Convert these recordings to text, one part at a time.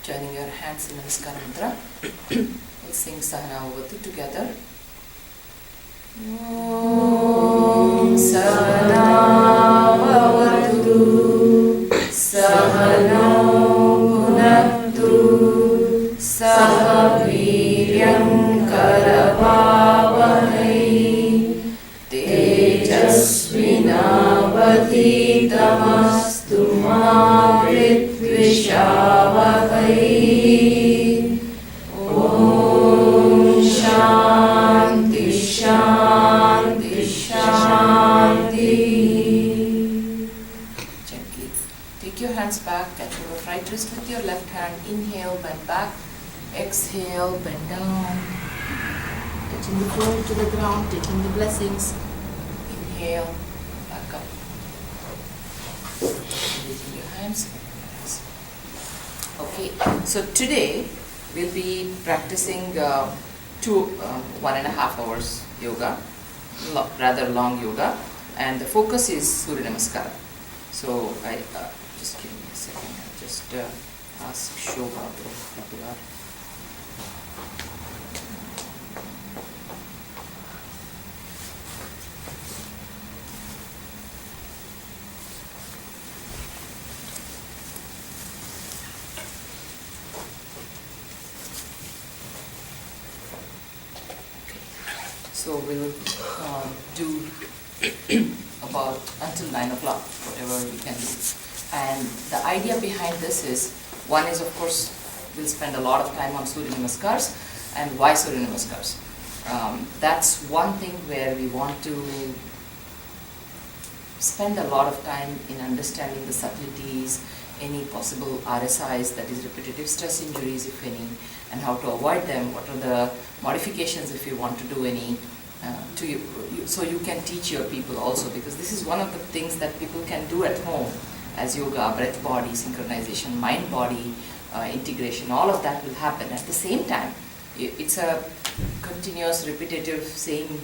Joining your hands in Namaskar Mudra. We'll sing Sahana Avatu together. Om Sahana Avatu Sahana Bhunaktu Sahaviryam Karavavahai Tejasvinavadhitamastu ma Vishawahai. Om Shanti Shanti Shanti. Gently take your hands back, catch your right wrist with your left hand. Inhale, bend back. Exhale, bend down. Touching the floor to the ground, taking the blessings. Inhale, back up. Releasing your hands. Okay, so today we'll be practicing 1.5 hours yoga, rather long yoga, and the focus is Surya Namaskara. So I just give me a second. I'll just ask Shobha to prepare. So we'll do about until 9 o'clock, whatever we can do. And the idea behind this is, one is of course, we'll spend a lot of time on Surya Namaskars and why Surya Namaskars. That's one thing where we want to spend a lot of time in understanding the subtleties, any possible RSIs, that is repetitive stress injuries if any, and how to avoid them, what are the modifications if you want to do any, so you can teach your people also, because this is one of the things that people can do at home as yoga, breath body, synchronization, mind body, integration, all of that will happen at the same time. It's a continuous, repetitive, same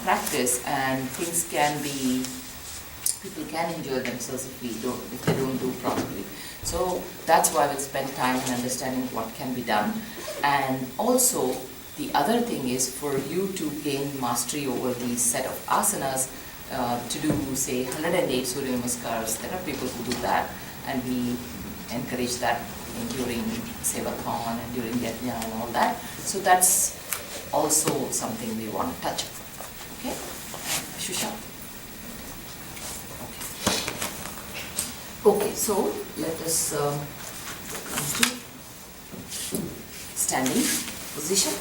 practice, and things can be, people can enjoy themselves if they don't do properly. So that's why we'll spend time in understanding what can be done. And also the other thing is for you to gain mastery over these set of asanas, to do say 108 Surya Namaskars. There are people who do that, and we encourage that during Sevathon and during Yajna and all that. So that's also something we want to touch upon. Okay? Shusha? Okay, so let us come to standing position.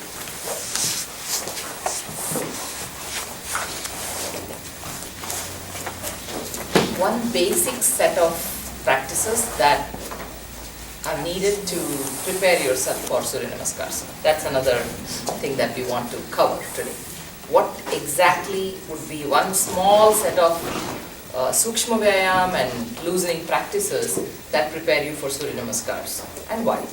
One basic set of practices that are needed to prepare yourself for Surya Namaskars. That's another thing that we want to cover today. What exactly would be one small set of Sukshma Vyayam and loosening practices that prepare you for Surya Namaskars, and why?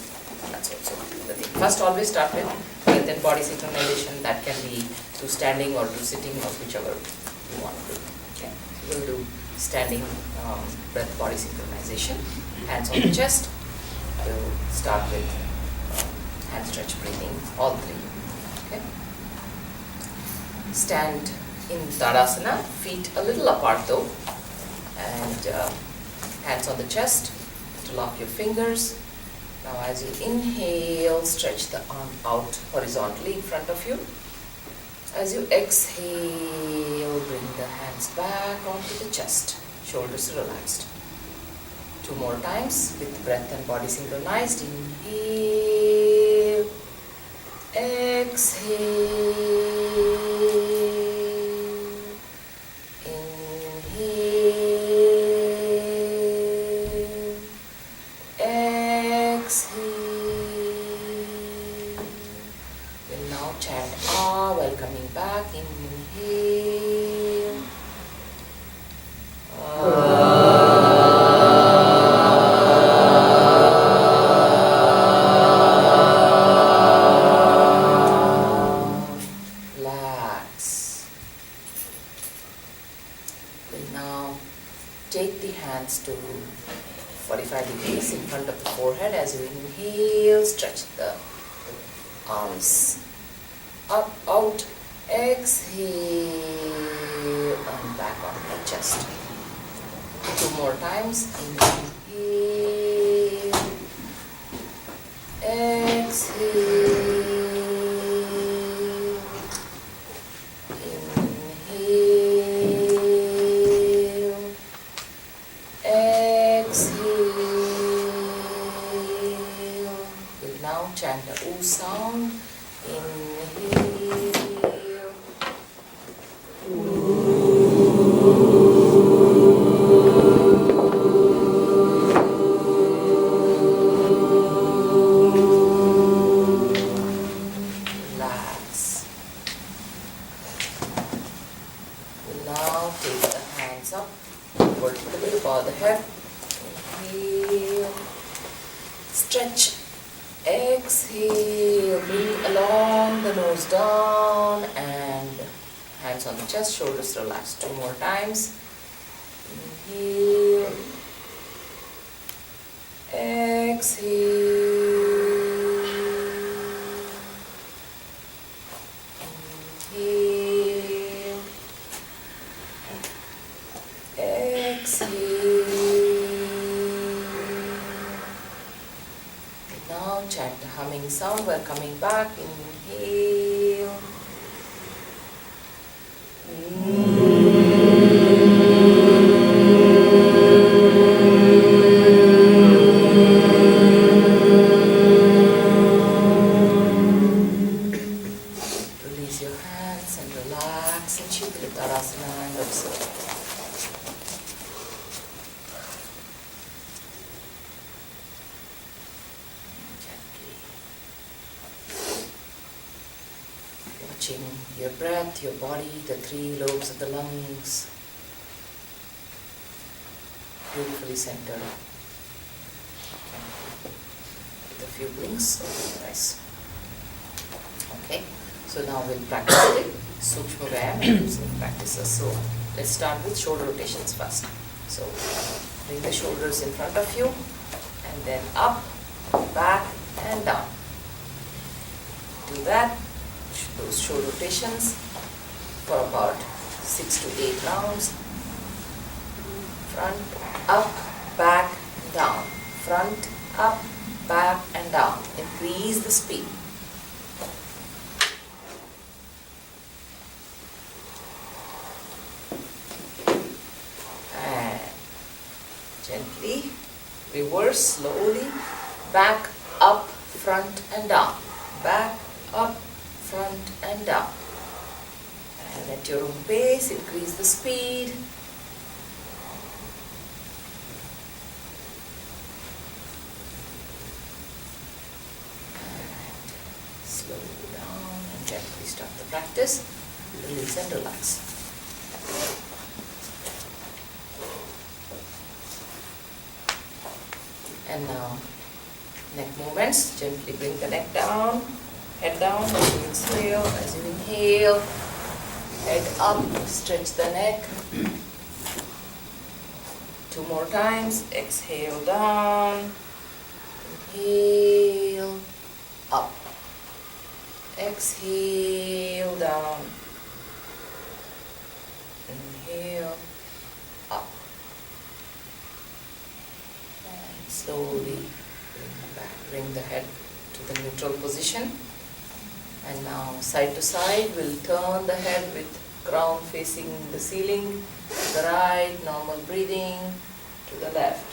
That's also the thing. First, always start with breath and body synchronization. That can be through standing or through sitting or whichever you want to do. Okay. We'll do standing breath body synchronization. Hands on the chest. We'll start with hand stretch breathing, all three. Okay. Stand in Tadasana, feet a little apart though, and hands on the chest, interlock your fingers. Now as you inhale, stretch the arm out horizontally in front of you. As you exhale, bring the hands back onto the chest, shoulders relaxed. 2 more times with breath and body synchronized. Inhale, exhale. head. As you inhale, stretch the arms up, out. Exhale and back on the chest. 2 more times. Inhale, exhale, inhale, exhale. We'll now chant the O sound. Inhale. Now take the hands up vertically above the head. Inhale, stretch, exhale, bring along the nose down and hands on the chest, shoulders relaxed. 2 more times. Inhale, exhale, inhale, exhale. Now chant the humming sound. We're coming back. Inhale. Release your hands and relax and Uttanasana and observe. Watching your breath, your body, the 3 lobes of the lungs, beautifully centered. With a few blinks of your eyes. Okay, so now we'll practice it. Sukshma Vyayam and using practices. So let's start with shoulder rotations first. So bring the shoulders in front of you and then up, back and down. Do that. Those shoulder rotations for about 6 to 8 rounds. Front, up, back, down. Front, up, back and down. Increase the speed. And gently reverse slowly. Back, up, front and down. Back, up, front and down. And at your own pace, increase the speed. And slow down and gently stop the practice. Release and relax. And now, neck movements. Gently bring the neck down. Head down as you exhale, as you inhale, head up, stretch the neck. 2 more times, exhale down, inhale, up, exhale down, inhale, up, and slowly bring the head to the neutral position. And now side to side, we'll turn the head with crown facing the ceiling. To the right, normal breathing. To the left.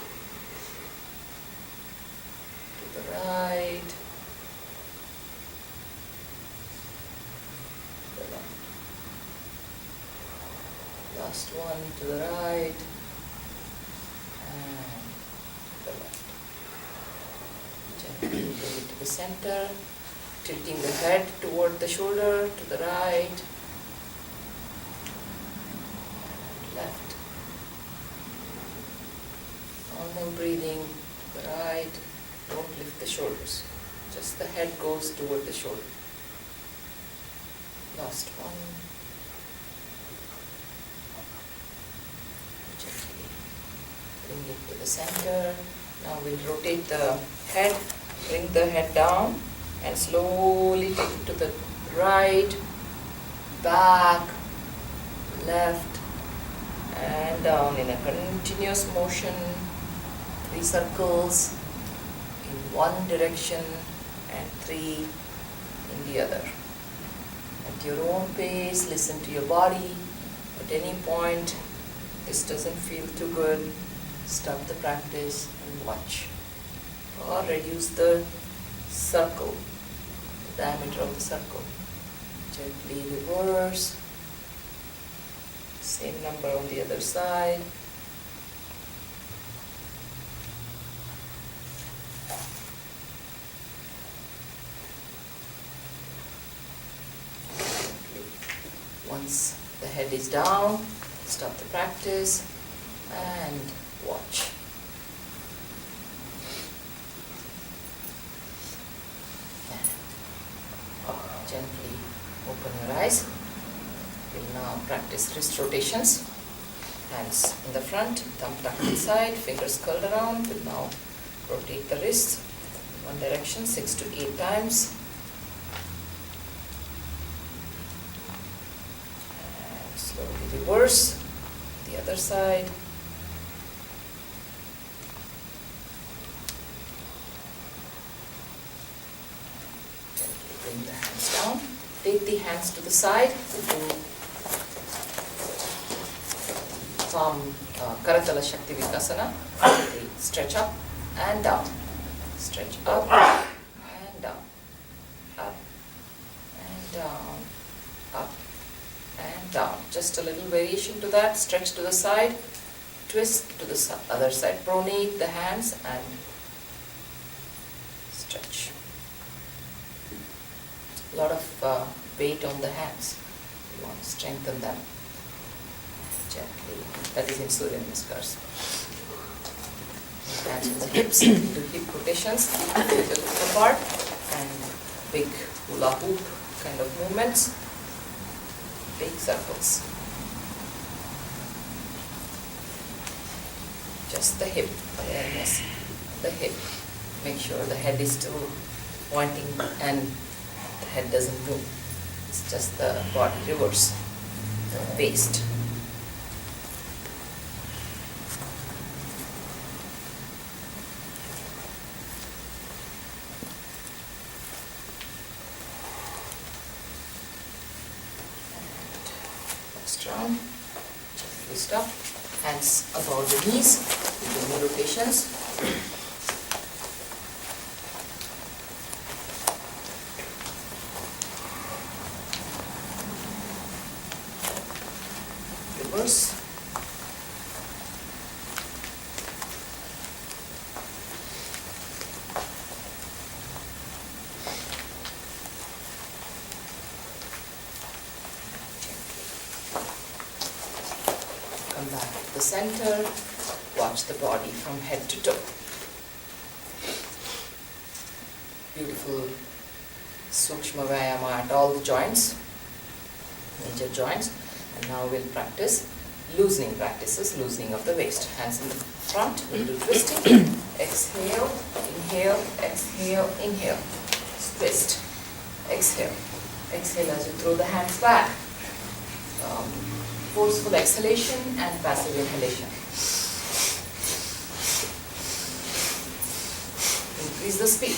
To the right. To the left. Last one to the right. And to the left. Gently bring it to the center. Tilting the head toward the shoulder, to the right, left. Normal breathing, to the right. Don't lift the shoulders. Just the head goes toward the shoulder. Last one. Gently bring it to the center. Now we'll rotate the head, bring the head down and slowly take it to the right, back, left and down in a continuous motion, 3 circles in one direction and 3 in the other. At your own pace, listen to your body. At any point, this doesn't feel too good, stop the practice and watch. Or reduce the circle, the diameter of the circle. Gently reverse. Same number on the other side. Once the head is down, stop the practice and watch. Gently open your eyes. We'll now practice wrist rotations. Hands in the front, thumb tucked inside, fingers curled around. We'll now rotate the wrists in one direction 6 to 8 times. And slowly reverse the other side. Gently bring the hands down. Take the hands to the side. We'll do palm Karatala Shakti Vikasana. Stretch up and down. Stretch up and down. Up and down. Up and down. Just a little variation to that. Stretch to the side. Twist to the other side. Pronate the hands and stretch. A lot of weight on the hands. You want to strengthen them gently. That is in Surya Namaskars. Hands on the hips, do hip rotations, little apart, and big hula hoop kind of movements, big circles. Just the hip awareness, the hip. Make sure the head is still pointing and the head doesn't move. It's just the body reverse, the waist. Round, gently stop, hands above the knees, do knee rotations. Reverse. Come back to the center, watch the body from head to toe. Beautiful Sukshma Vyayama at all the joints, major joints. And now we'll practice loosening practices, loosening of the waist. Hands in the front, we'll do twisting. Exhale, inhale, exhale, inhale. Twist. Exhale. Exhale as you throw the hands back. Forceful exhalation and passive inhalation. Increase the speed.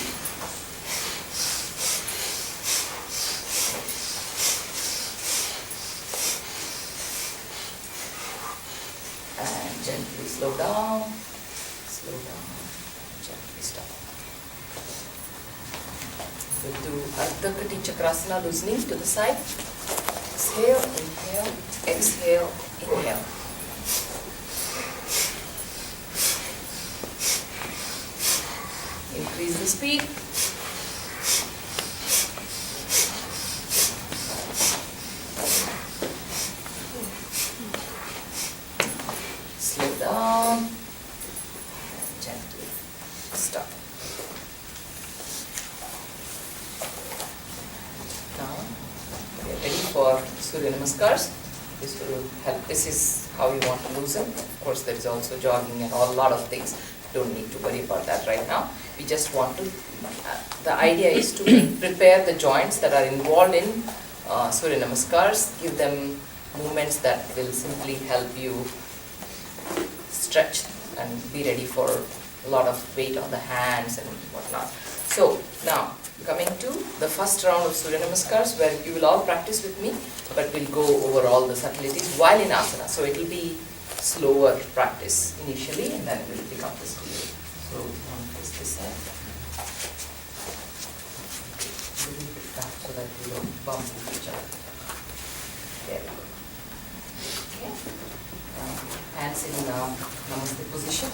And gently slow down, gently stop. We'll do Ardha Kati Chakrasana loosening to the side. Exhale, inhale, exhale, inhale. Increase the speed. Slow down. Gently stop. Now we are ready for Surya Namaskars. This will help. This is how you want to loosen. Of course, there is also jogging and a lot of things. don't need to worry about that right now. We just want to, the idea is to prepare the joints that are involved in Surya Namaskars, give them movements that will simply help you stretch and be ready for a lot of weight on the hands and whatnot. So now coming to the first round of Surya Namaskars, where you will all practice with me, but we'll go over all the subtleties while in asana. So it will be slower practice initially, and then we'll pick up the speed. So one face this side. A little bit back so that we don't bump into each other. There we go. Okay. Hands in Namaste position.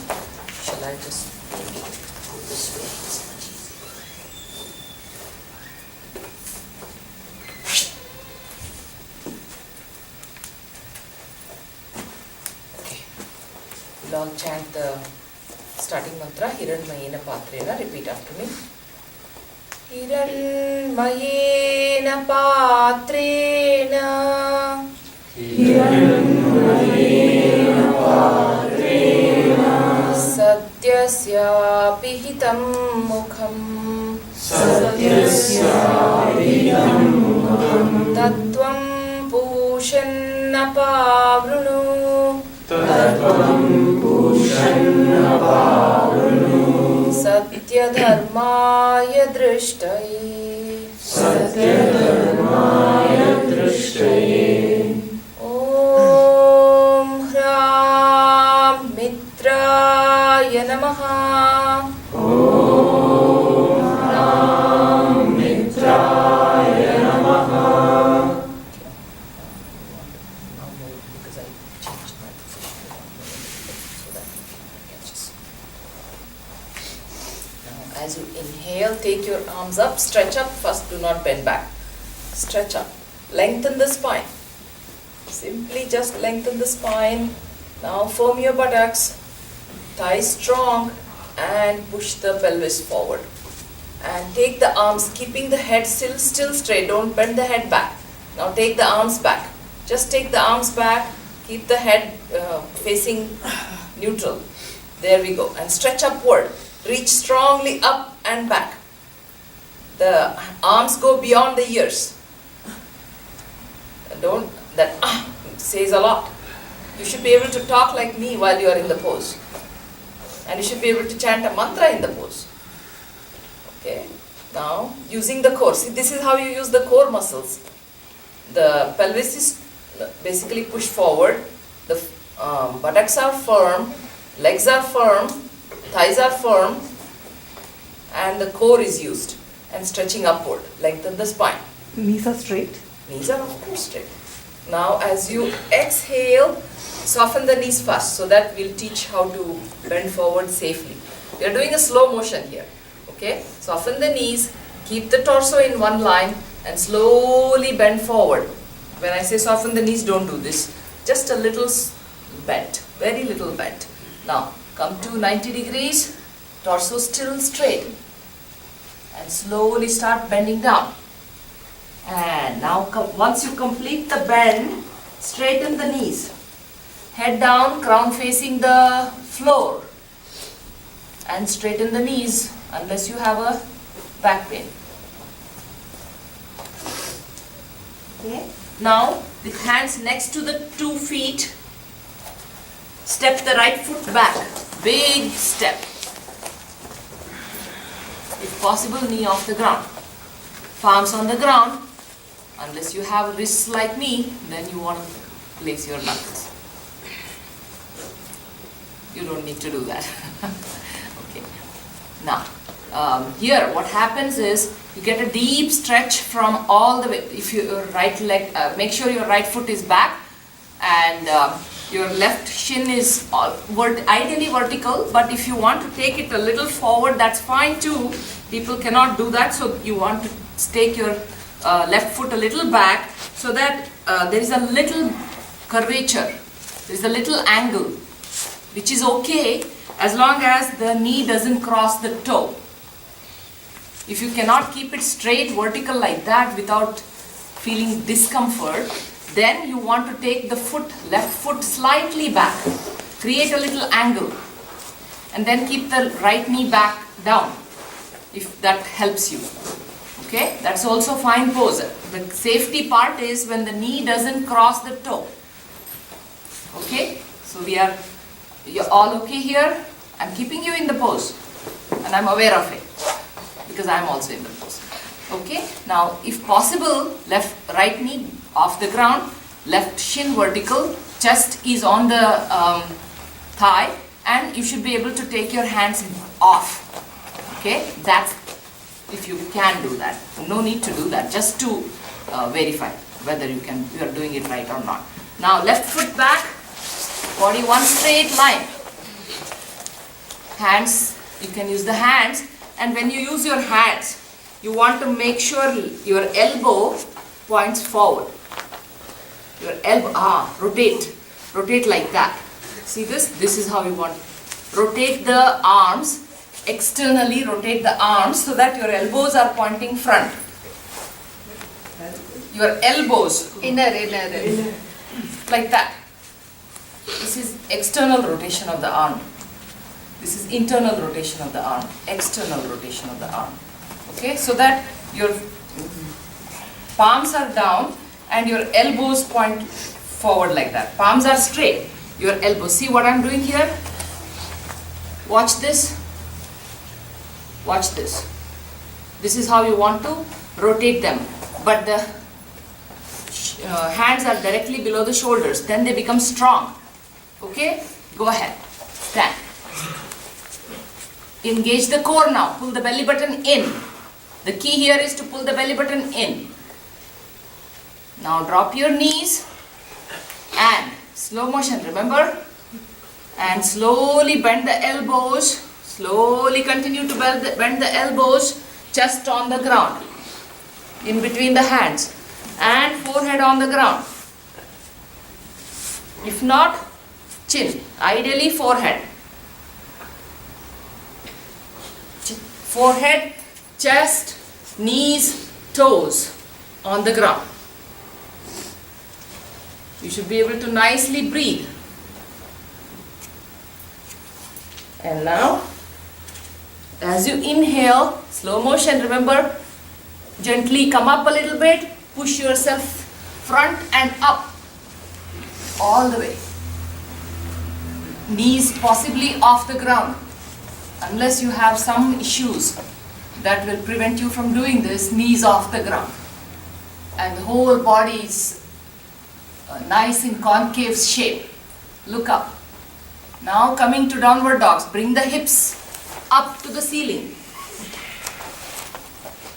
Shall I just maybe go this way? It's much easier. Okay. We'll all chant the starting mantra, Hiranmayena Patrena. Repeat after me. Hiranmayena Patrena. Hiranmayena Patrena. Satyasyapi hitam mukham. Satyasyapi hitam mukham. Tattvam pushanna pavrunu. Tattvam pushanna pavrunu. Satyadharmaya drishtaye. Satyadharmaya drishtaye. Om Hram Mitraya Namaha. Om Hram Mitraya Namaha. Now move because I changed my position so that it catches. Now as you inhale, take your arms up, stretch up. First, do not bend back. Stretch up. Lengthen the spine. Simply just lengthen the spine. Now firm your buttocks, thighs strong, and push the pelvis forward. And take the arms, keeping the head still straight. Don't bend the head back. Now take the arms back. Just take the arms back. Keep the head facing neutral. There we go. And stretch upward. Reach strongly up and back. The arms go beyond the ears. That says a lot. You should be able to talk like me while you are in the pose. And you should be able to chant a mantra in the pose. Okay. Now, using the core. See, this is how you use the core muscles. The pelvis is basically pushed forward. The buttocks are firm. Legs are firm. Thighs are firm. And the core is used. And stretching upward. Lengthen the spine. Knees are straight. Knees are of course straight. Now as you exhale, soften the knees first, so that we'll teach how to bend forward safely. We are doing a slow motion here. Okay? Soften the knees, keep the torso in one line and slowly bend forward. When I say soften the knees, don't do this. Just a little bent, very little bent. Now come to 90 degrees, torso still straight. And slowly start bending down. And now once you complete the bend, straighten the knees. Head down, crown facing the floor. And straighten the knees unless you have a back pain. Okay. Now with hands next to the 2 feet, step the right foot back. Big step. If possible, knee off the ground. Palms on the ground. Unless you have wrists like me, then you want to place your knuckles. You don't need to do that. Okay. Now, here what happens is you get a deep stretch from all the way. If your right leg, make sure your right foot is back, and your left shin is ideally vertical. But if you want to take it a little forward, that's fine too. People cannot do that, so you want to take your left foot a little back, so that there is a little curvature, there is a little angle, which is okay as long as the knee doesn't cross the toe. If you cannot keep it straight, vertical like that without feeling discomfort, then you want to take the foot, left foot slightly back, create a little angle. and then keep the right knee back down, if that helps you. Okay, that's also fine pose. The safety part is when the knee doesn't cross the toe. Okay, so you're all okay here. I'm keeping you in the pose, and I'm aware of it because I'm also in the pose. Okay, now if possible, right knee off the ground, left shin vertical, chest is on the thigh, and you should be able to take your hands off. Okay, that's if you can do that. No need to do that, just to verify whether you are doing it right or not. Now left foot back, body one straight line. Hands, you can use the hands, and when you use your hands, you want to make sure your elbow points forward. Your elbow, rotate like that. See this? This is how you want. Rotate the arms, externally rotate the arms so that your elbows are pointing front. Your elbows. Inner. Like that. This is external rotation of the arm. This is internal rotation of the arm. External rotation of the arm. Okay, so that your palms are down and your elbows point forward like that. Palms are straight. Your elbows. See what I'm doing here? Watch this. Watch this. This is how you want to rotate them. But the hands are directly below the shoulders. Then they become strong. Okay? Go ahead. Stand. Engage the core now. Pull the belly button in. The key here is to pull the belly button in. Now drop your knees and slow motion, remember? And slowly bend the elbows. Slowly continue to bend the elbows, chest on the ground, in between the hands, and forehead on the ground. If not, chin. Ideally forehead. Forehead, chest, knees, toes on the ground. You should be able to nicely breathe. And now, as you inhale, slow motion, remember, gently come up a little bit, push yourself front and up, all the way. Knees possibly off the ground. Unless you have some issues that will prevent you from doing this, knees off the ground. And the whole body is nice in concave shape. Look up. Now coming to downward dogs, bring the hips up to the ceiling.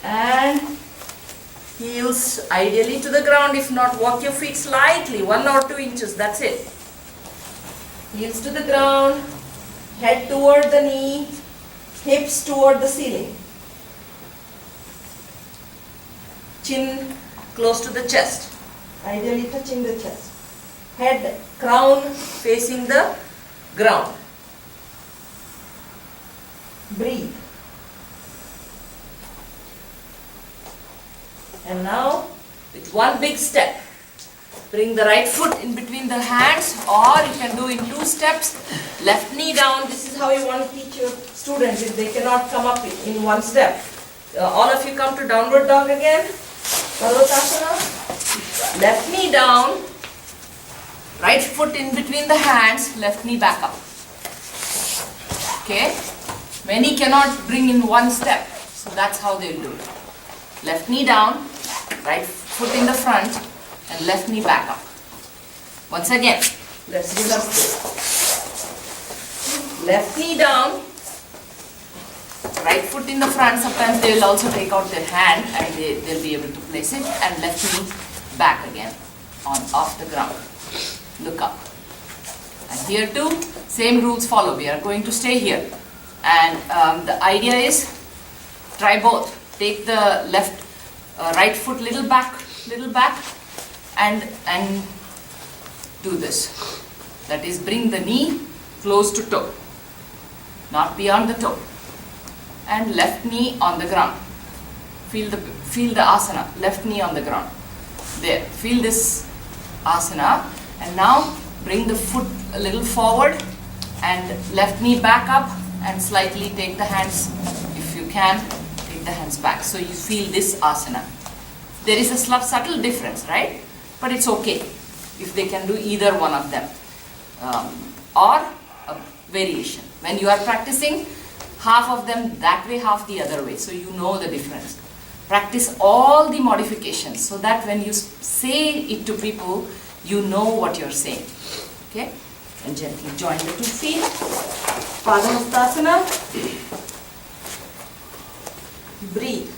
And heels ideally to the ground. If not, walk your feet slightly, 1 or 2 inches, that's it. Heels to the ground. Head toward the knee, hips toward the ceiling. Chin close to the chest, ideally touching the chest. Head, crown facing the ground. Breathe. And now, with one big step, bring the right foot in between the hands, or you can do in 2 steps. Left knee down. This is how you want to teach your students if they cannot come up in 1 step. All of you come to downward dog again. Parvatasana. Left knee down. Right foot in between the hands. Left knee back up. Okay. Many cannot bring in 1 step. So that's how they'll do it. Left knee down. Right foot in the front. And left knee back up. Once again, let's reverse this. Left knee down, right foot in the front. Sometimes they will also take out their hand and they'll be able to place it. And left knee back again, off the ground. Look up. And here too, same rules follow. We are going to stay here. And the idea is, try both. Take the right foot little back, and do this. That is, bring the knee close to toe, not beyond the toe, and left knee on the ground. Feel the asana. Left knee on the ground. There. Feel this asana, and now bring the foot a little forward and left knee back up and slightly take the hands, if you can, take the hands back. So you feel this asana. There is a subtle difference, right? But it's okay if they can do either one of them. Or a variation. When you are practicing, half of them that way, half the other way. So you know the difference. Practice all the modifications so that when you say it to people, you know what you're saying. Okay? And gently join the 2 feet. Padahastasana. Breathe.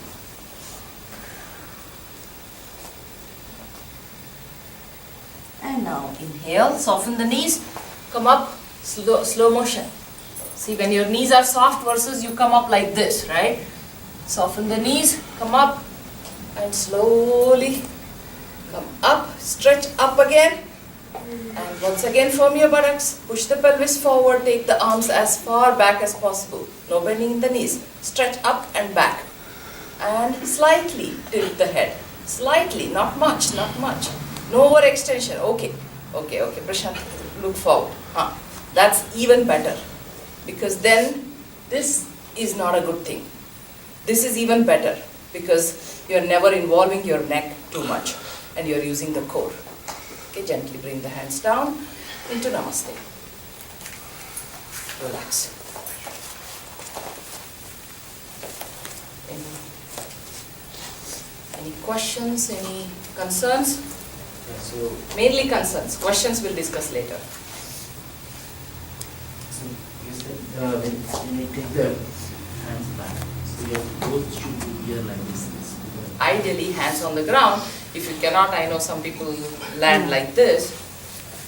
And now inhale, soften the knees, come up, slow motion. See, when your knees are soft versus you come up like this, right? Soften the knees, come up, and slowly come up, stretch up again. And once again firm your buttocks, push the pelvis forward, take the arms as far back as possible. No bending in the knees. Stretch up and back. And slightly tilt the head. Slightly, not much, not much. No overextension. Okay. Prashant, look forward. That's even better. Because then this is not a good thing. This is even better because you're never involving your neck too much and you're using the core. Okay, gently bring the hands down into Namaste. Relax. Any questions, any concerns? Yeah, so Mainly concerns. Questions we'll discuss later. you said when you take the hands back, so your both should be here like this. Ideally, hands on the ground. If you cannot, I know some people land like this.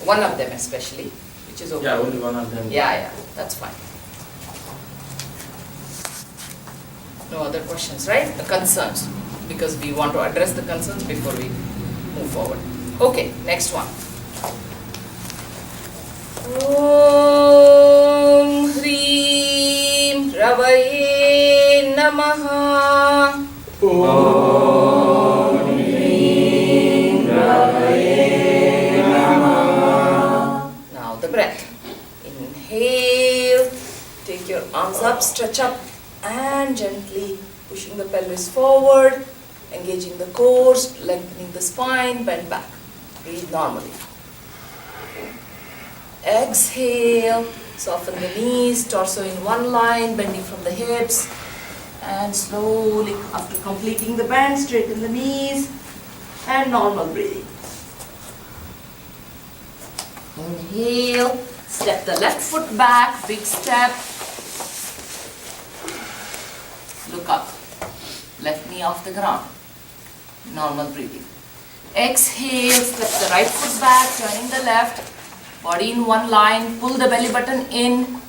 One of them especially, which is okay. Yeah, only one of them. Yeah, that's fine. No other questions, right? The concerns, because we want to address the concerns before we move forward. Okay, next one. Om Hrim Ravaye Namaha. Om Hrim Ravaye Namaha. Now the breath. Inhale, take your arms up, stretch up, and gently pushing the pelvis forward, engaging the core, lengthening the spine, bend back. Breathe normally. Exhale, soften the knees, torso in one line, bending from the hips, and slowly, after completing the bend, straighten the knees, and normal breathing. Inhale, step the left foot back, big step. Look up, left knee off the ground. Normal breathing. Exhale, step the right foot back, turning the left. Body in one line, pull the belly button in.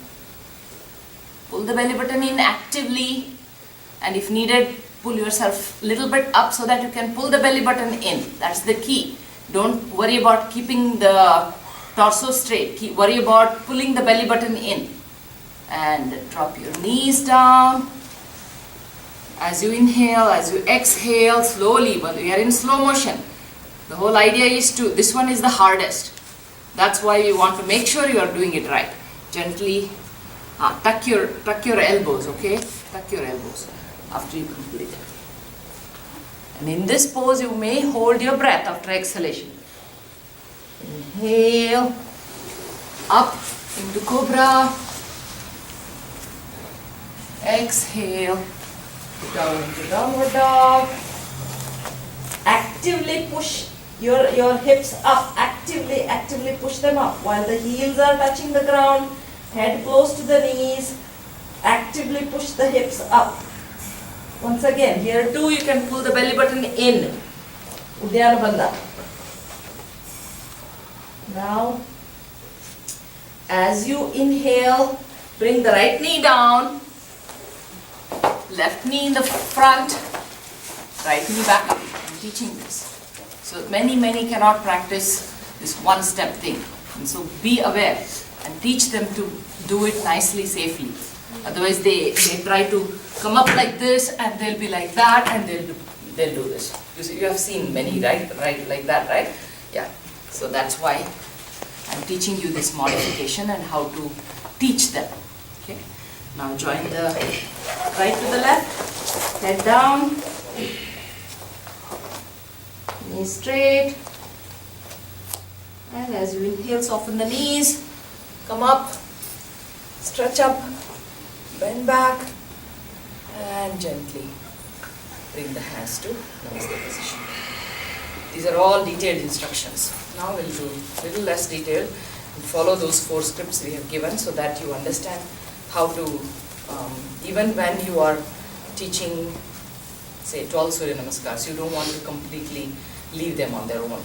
Pull the belly button in actively. And if needed, pull yourself a little bit up so that you can pull the belly button in. That's the key. Don't worry about keeping the torso straight. Worry about pulling the belly button in. And drop your knees down. As you inhale, as you exhale, slowly, but we are in slow motion. The whole idea is this one is the hardest. That's why we want to make sure you are doing it right. Gently tuck your elbows, okay? Tuck your elbows after you complete it. And in this pose, you may hold your breath after exhalation. Inhale, up into cobra. Exhale, down into downward dog. Actively push your hips up. Actively push them up while the heels are touching the ground. Head close to the knees. Actively push the hips up. Once again, here too you can pull the belly button in. Uddiyana Bandha. Now, as you inhale, bring the right knee down. Left knee in the front. Right knee back up. I'm teaching this. So many cannot practice this one-step thing. And so be aware and teach them to do it nicely, safely. Otherwise they try to come up like this and they'll be like that and they'll do this. You have seen many, right? Right, like that, right? Yeah. So that's why I'm teaching you this modification and how to teach them. Okay. Now join the right to the left, head down, knees straight, and as you inhale, soften the knees, come up, stretch up, bend back, and gently bring the hands to Namaste position. These are all detailed instructions. Now we'll do a little less detailed and follow those 4 scripts we have given so that you understand how to, even when you are teaching, say 12 Surya Namaskars, you don't want to completely leave them on their own.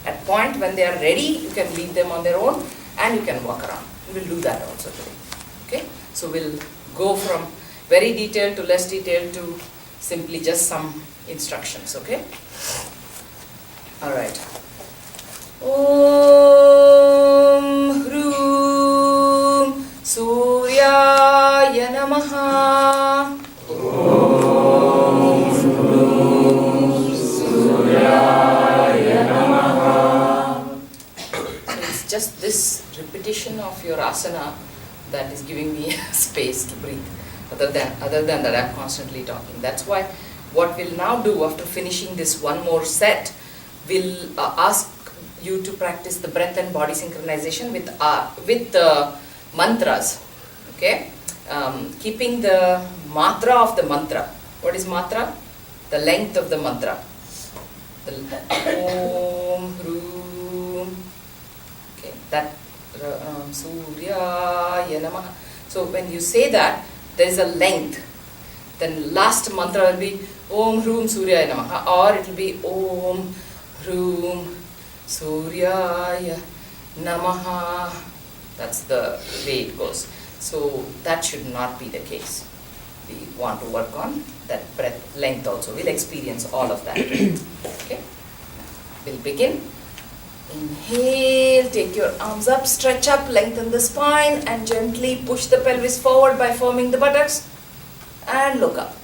At point when they are ready, you can leave them on their own and you can walk around. We'll do that also today. Okay? So we'll go from very detailed to less detailed to simply just some instructions. Okay? Alright. Om Hroom Suryaya Namaha. Om Hroom Suryaya Namaha. So it's just this repetition of your asana that is giving me space to breathe. Other than that, I'm constantly talking. That's why what we'll now do after finishing this one more set, we'll ask you to practice the breath and body synchronization with mantras. Okay, keeping the matra of the mantra. What is matra? The length of the mantra. The Om Hroom. Okay, that Suryaya Namaha. So when you say that, there is a length. Then last mantra will be Om Hroom Suryaya Namaha, or it will be Om Hroom Suryaya Namaha. That's the way it goes. So that should not be the case. We want to work on that breath length also. We'll experience all of that. Okay? We'll begin. Inhale, take your arms up, stretch up, lengthen the spine, and gently push the pelvis forward by firming the buttocks. And look up,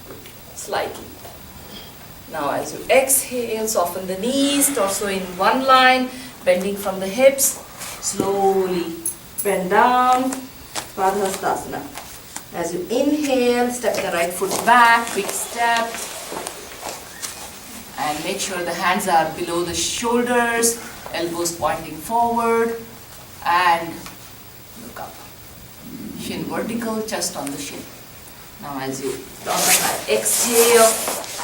slightly. Now as you exhale, soften the knees, torso in one line, bending from the hips. Slowly bend down, Padhastasana. As you inhale, step the right foot back, big step. And make sure the hands are below the shoulders, elbows pointing forward, and look up. Shin vertical, chest on the shin. Now as you exhale,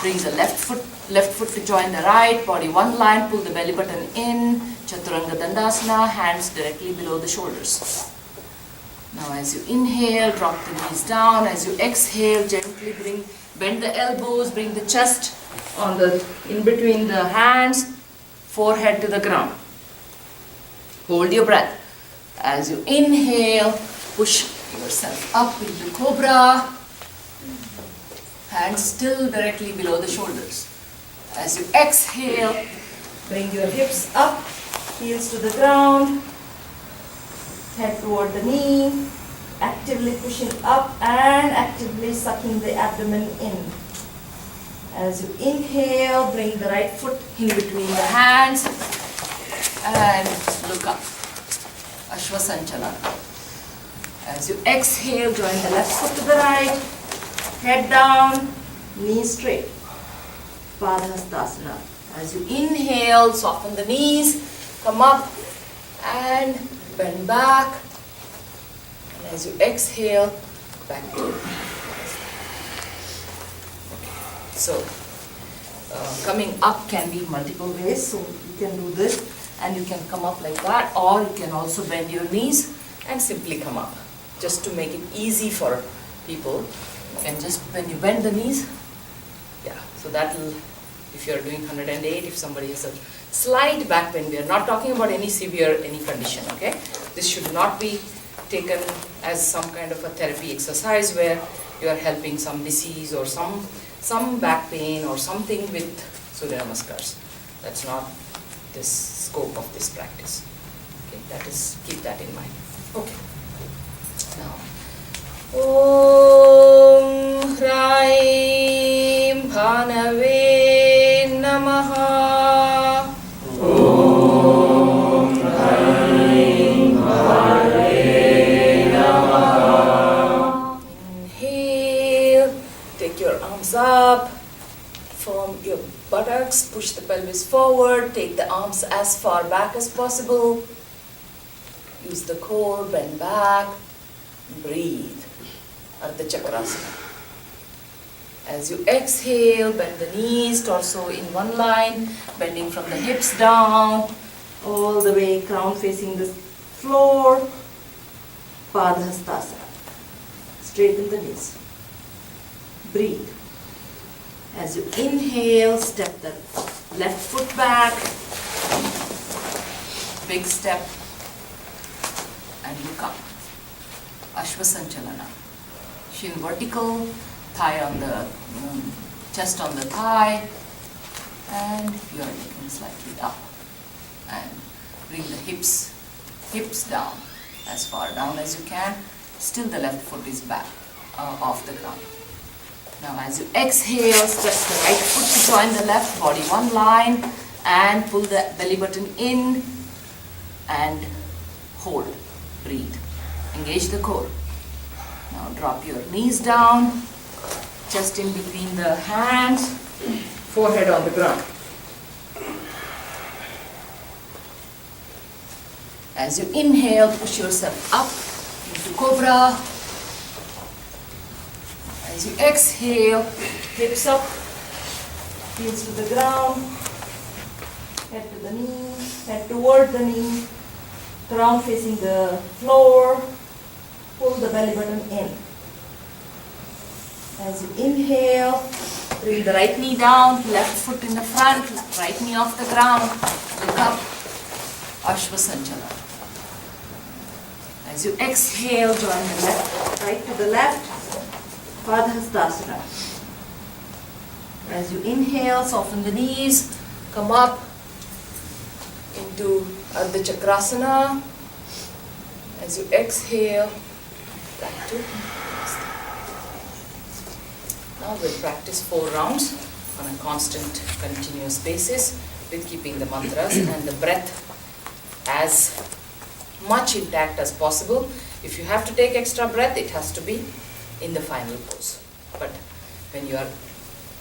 bring the left foot to join the right, body one line, pull the belly button in, Chaturanga Dandasana, hands directly below the shoulders. Now as you inhale, drop the knees down. As you exhale, gently bend the elbows, bring the chest in between the hands, forehead to the ground. Hold your breath. As you inhale, push yourself up into Cobra. Hands still directly below the shoulders. As you exhale, bring your hips up, heels to the ground, head toward the knee, actively pushing up and actively sucking the abdomen in. As you inhale, bring the right foot in between the hands and look up. Ashwasanchalana. As you exhale, join the left foot to the right, head down, knees straight. Padhastasana. As you inhale, soften the knees, come up and bend back. And as you exhale, back to. So, coming up can be multiple ways. So you can do this and you can come up like that, or you can also bend your knees and simply come up. Just to make it easy for people, you can just, when you bend the knees, yeah, so that will, if you are doing 108, if somebody has a slight back pain, we are not talking about any severe, any condition, okay? This should not be taken as some kind of a therapy exercise where you are helping some disease or some back pain or something with Surya Namaskars. That's not this scope of this practice. Okay, that is, keep that in mind. Okay. Now, Om Hraim Bhanave Namaha. Om Hraim Bhanave Namaha. Firm your buttocks, push the pelvis forward, take the arms as far back as possible. Use the core, bend back, breathe. Ardha Chakrasana. As you exhale, bend the knees, torso in one line, bending from the hips down, all the way, crown facing the floor. Padhastasana. Straighten the knees. Breathe. As you inhale, step the left foot back. Big step. And look up. Ashwasanchalana. Shin vertical, thigh on the chest on the thigh, and you are looking slightly up. And bring the hips down, as far down as you can. Still the left foot is back, off the ground. Now as you exhale, step the right foot to join the left, body one line, and pull the belly button in and hold. Breathe. Engage the core. Now drop your knees down, chest in between the hands, forehead on the ground. As you inhale, push yourself up into cobra. As you exhale, hips up, heels to the ground, head to the knee, head toward the knee, crown facing the floor, pull the belly button in. As you inhale, bring the right knee down, left foot in the front, right knee off the ground, look up, Ashwasanchalana. As you exhale, join the left, right to the left, Padhastasana. As you inhale, soften the knees, come up into Ardha Chakrasana. As you exhale, back to Namaste. Now we'll practice 4 rounds on a constant, continuous basis with keeping the mantras and the breath as much intact as possible. If you have to take extra breath, it has to be in the final pose. But when you are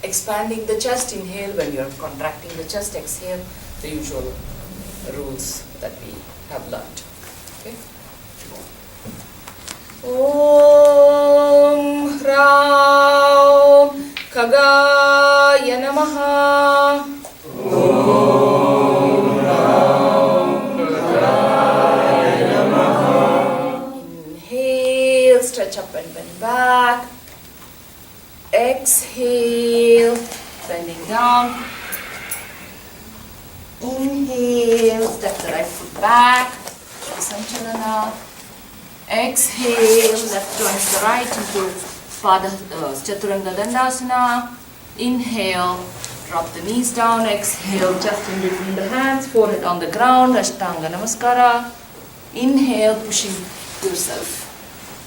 expanding the chest, inhale. When you are contracting the chest, exhale. The usual rules that we have learnt. Okay? Om Raum Khagaya Namaha. Om Raum Khagaya Namaha. Inhale, stretch up and bend back. Exhale, bending down. Inhale, step the right foot back. Sanchalana. Exhale, left joins the right into Chaturanga Dandasana. Inhale, drop the knees down. Exhale, chest in between the hands, forehead on the ground, Ashtanga Namaskara. Inhale, pushing yourself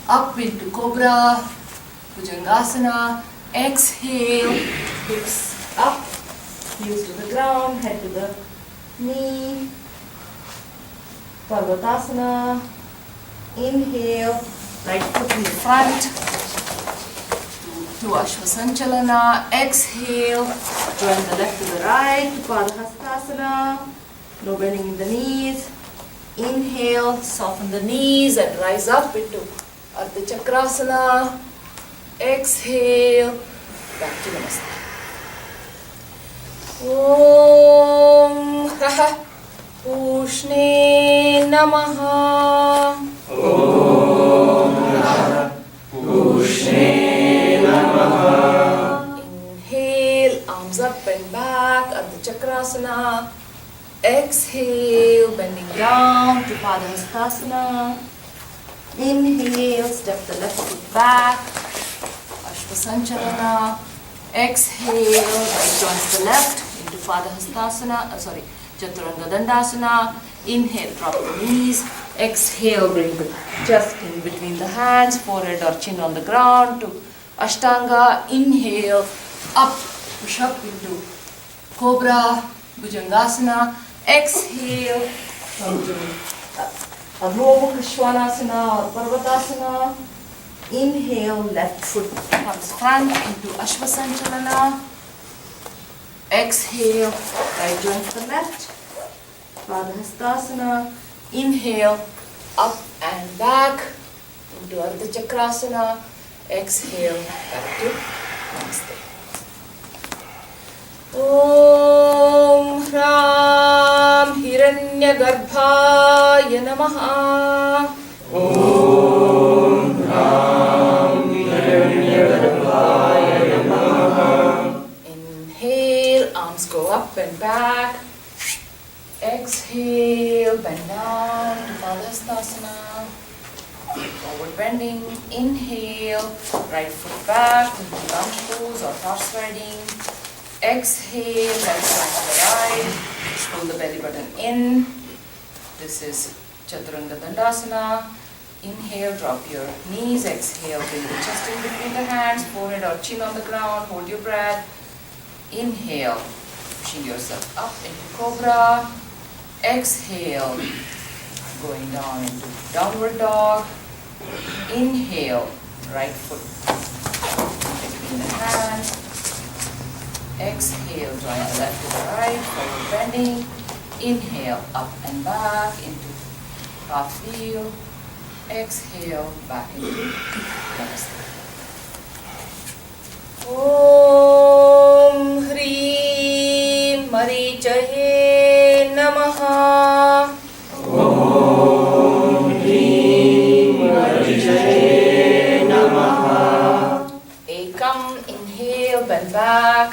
up into Cobra, Bhujangasana. Exhale, hips up, heels to the ground, head to the knee, Parvatasana. Inhale, right foot in the front to Ashwasanchalana. Exhale, join the left to the right to Padhastasana. No bending in the knees. Inhale, soften the knees and rise up into Ardha Chakrasana. Exhale, back to Namaste. Om Raha Pushne Namaha. Om Raha Pushne Namaha. Inhale, arms up and back, Ardha Chakrasana. Exhale, bending down to Padhastasana. Inhale, step the left foot back, Ashwasanchalana. Exhale, right joins the left into Padhastasana, Chaturanga Dandasana. Inhale, drop the knees. Exhale, bring the chest in between the hands, forehead or chin on the ground to Ashtanga. Inhale, up, push up into Cobra, Bhujangasana. Exhale, come to Adho Svanasana or Parvatasana. Inhale, left foot comes front into Ashwasanchalana. exhale, right joint to the left, Padahastasana, inhale, up and back into Ardha Chakrasana, exhale, back to Namaste. Om Ram Hiranyagarbhaya Namaha. Om Ram Hiranyagarbhaya Namaha. Inhale, arms go up and back. Exhale, bend down to Padahastasana. Forward bending. Inhale, right foot back into lunge pose or horse riding. Exhale, right side to the right. Pull the belly button in. This is Chaturanga Dandasana. Inhale, drop your knees. Exhale, bring the chest in between the hands, forehead or chin on the ground. Hold your breath. Inhale, pushing yourself up into Cobra. Exhale, going down into Downward Dog. Inhale, right foot between the hands. Exhale, drawing the left to the right, forward bending. Inhale, up and back into half wheel. Exhale, back into Namaste. Om Hrim Marichaye Namaha. Om Hrim Marichaye Namaha. Ekam, inhale, bend back.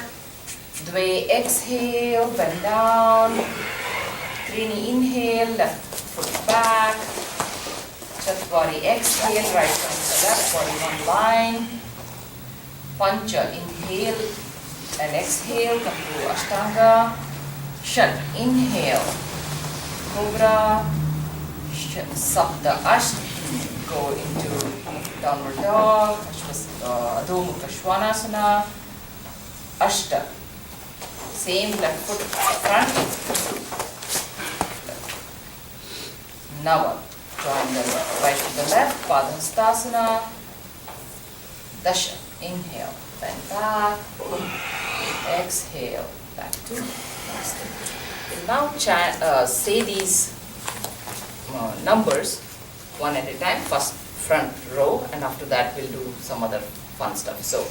Dve, exhale, bend down. Trini, inhale, left foot back. Chatwari, exhale, right from the left, body one line. Pancha, inhale and exhale, come to Ashtanga. Shat, inhale, Cobra. Sapta, Asht, go into Downward Dog, Adho Mukha Svanasana. Ashta, same left foot front. Nava, drawing the right to the left, Padahastasana. Dasha, inhale, bend back, exhale, back to Namaste. We'll now say these numbers one at a time, first front row, and after that we'll do some other fun stuff. So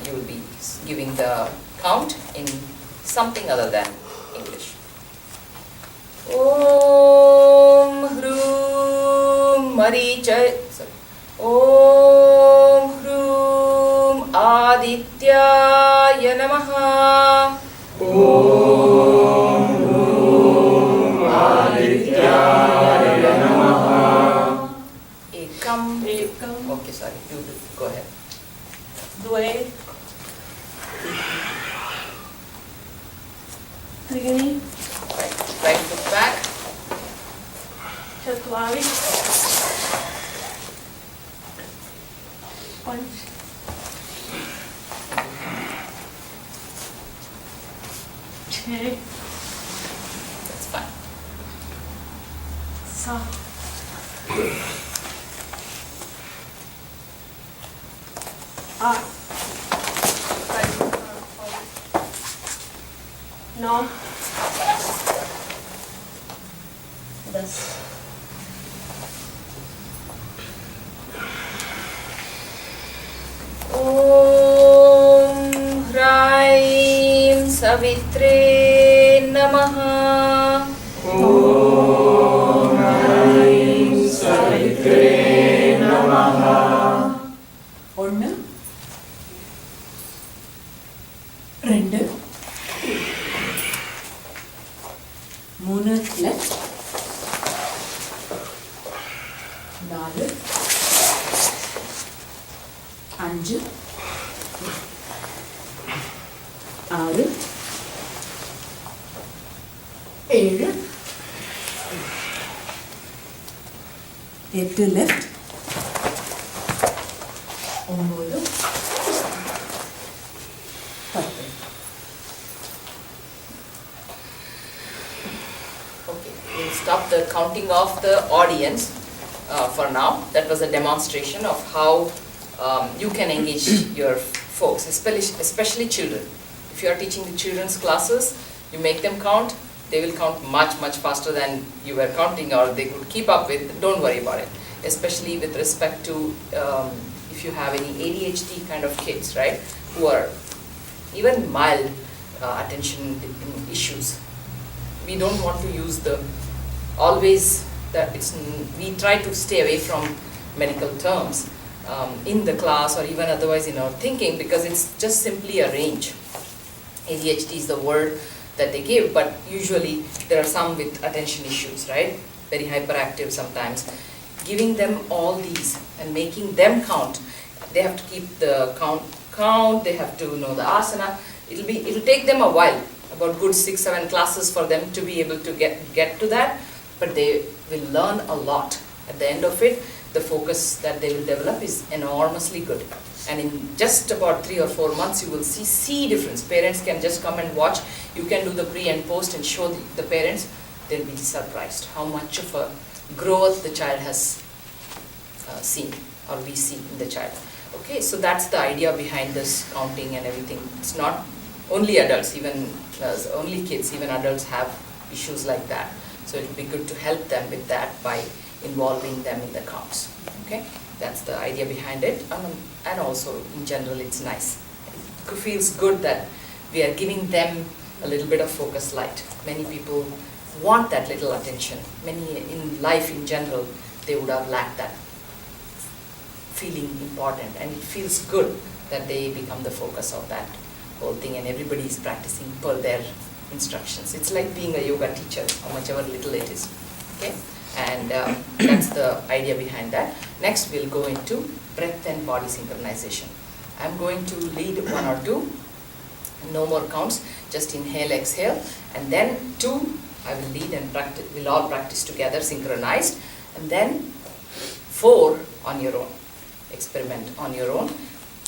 you will be giving the count in something other than English. Om Hrum Marichay. Om Hrum Adityaya Namaha. Om Hrum Adityaya Namaha. Ekam. Okay, sorry, you do. Go ahead. Dve, Trini, Right foot back. Chatwari, Panch, Chhe, That's fine. Sat, Acht, Nau, 10. Om Hraim Savitre Namaha. Om Hraim Savitre Namaha. ஒன்று ரெண்டு மூணு left நாலு அஞ்சு ஆறு ஏழு எட்டு left ஒம்பது பத்து. Okay, we'll stop the counting of the audience for now. That was a demonstration of how you can engage your folks, especially children. If If you are teaching the children's classes, you make them count, they will count much, much faster than you were counting or they could keep up with. Don't worry about it. Especially with respect to if you have any ADHD kind of kids, right, who are even mild attention issues. We don't want to use the always that we try to stay away from medical terms in the class or even otherwise in our thinking, because it's just simply a range. ADHD is the word that they give, but usually there are some with attention issues, right? Very hyperactive sometimes. Giving them all these and making them count. They have to keep the count, they have to know the asana. It'll take them a while, about good 6-7 classes for them to be able to get to that, but they will learn a lot. At the end of it, the focus that they will develop is enormously good. And in just about 3 or 4 months, you will see difference. Parents can just come and watch. You can do the pre and post and show the parents. They'll be surprised how much of a growth the child has seen, or we see in the child. Okay, so that's the idea behind this counting and everything. It's not only adults, even only kids, even adults have issues like that. So it would be good to help them with that by involving them in the counts. Okay, that's the idea behind it, and also in general it's nice. It feels good that we are giving them a little bit of focus light. Many people want that little attention. Many in life in general, they would have lacked that feeling important, and it feels good that they become the focus of that whole thing, and everybody is practicing per their instructions. It's like being a yoga teacher, how much ever little it is. Okay, and that's the idea behind that. Next, we'll go into breath and body synchronization. I'm going to lead 1 or 2, no more counts, just inhale, exhale, and then 2, I will lead and practice. We'll all practice together, synchronized, and then 4 on your own. Experiment on your own.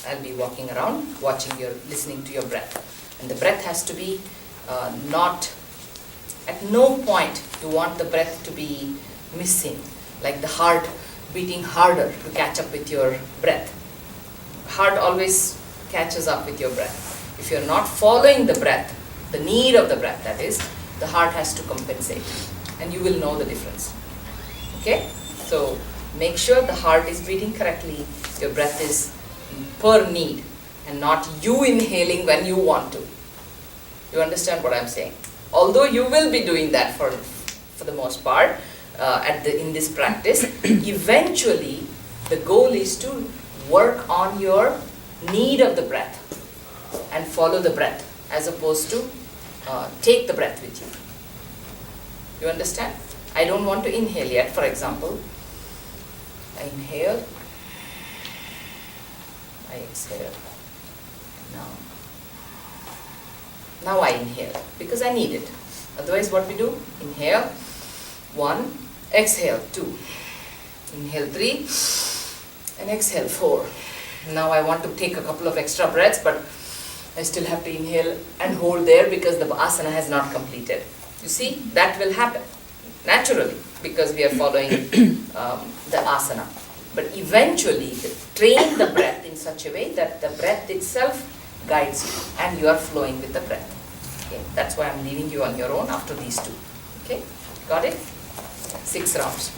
I'll be walking around, listening to your breath, and the breath has to be not. At no point you want the breath to be missing, like the heart beating harder to catch up with your breath. Heart always catches up with your breath. If you're not following the breath, the need of the breath, that is, the heart has to compensate, and you will know the difference. Okay? So make sure the heart is beating correctly, your breath is per need, and not you inhaling when you want to. You understand what I'm saying? Although you will be doing that for the most part in this practice, eventually the goal is to work on your need of the breath and follow the breath, as opposed to take the breath with you. You understand? I don't want to inhale yet, for example. I inhale, I exhale. Now I inhale, because I need it. Otherwise what we do? Inhale, 1, exhale, 2. Inhale, 3, and exhale, 4. Now I want to take a couple of extra breaths, but I still have to inhale and hold there because the asana has not completed. You see, that will happen naturally because we are following the asana. But eventually, train the breath in such a way that the breath itself guides you and you are flowing with the breath. Okay, that's why I'm leaving you on your own after these 2. Okay, got it? 6 rounds.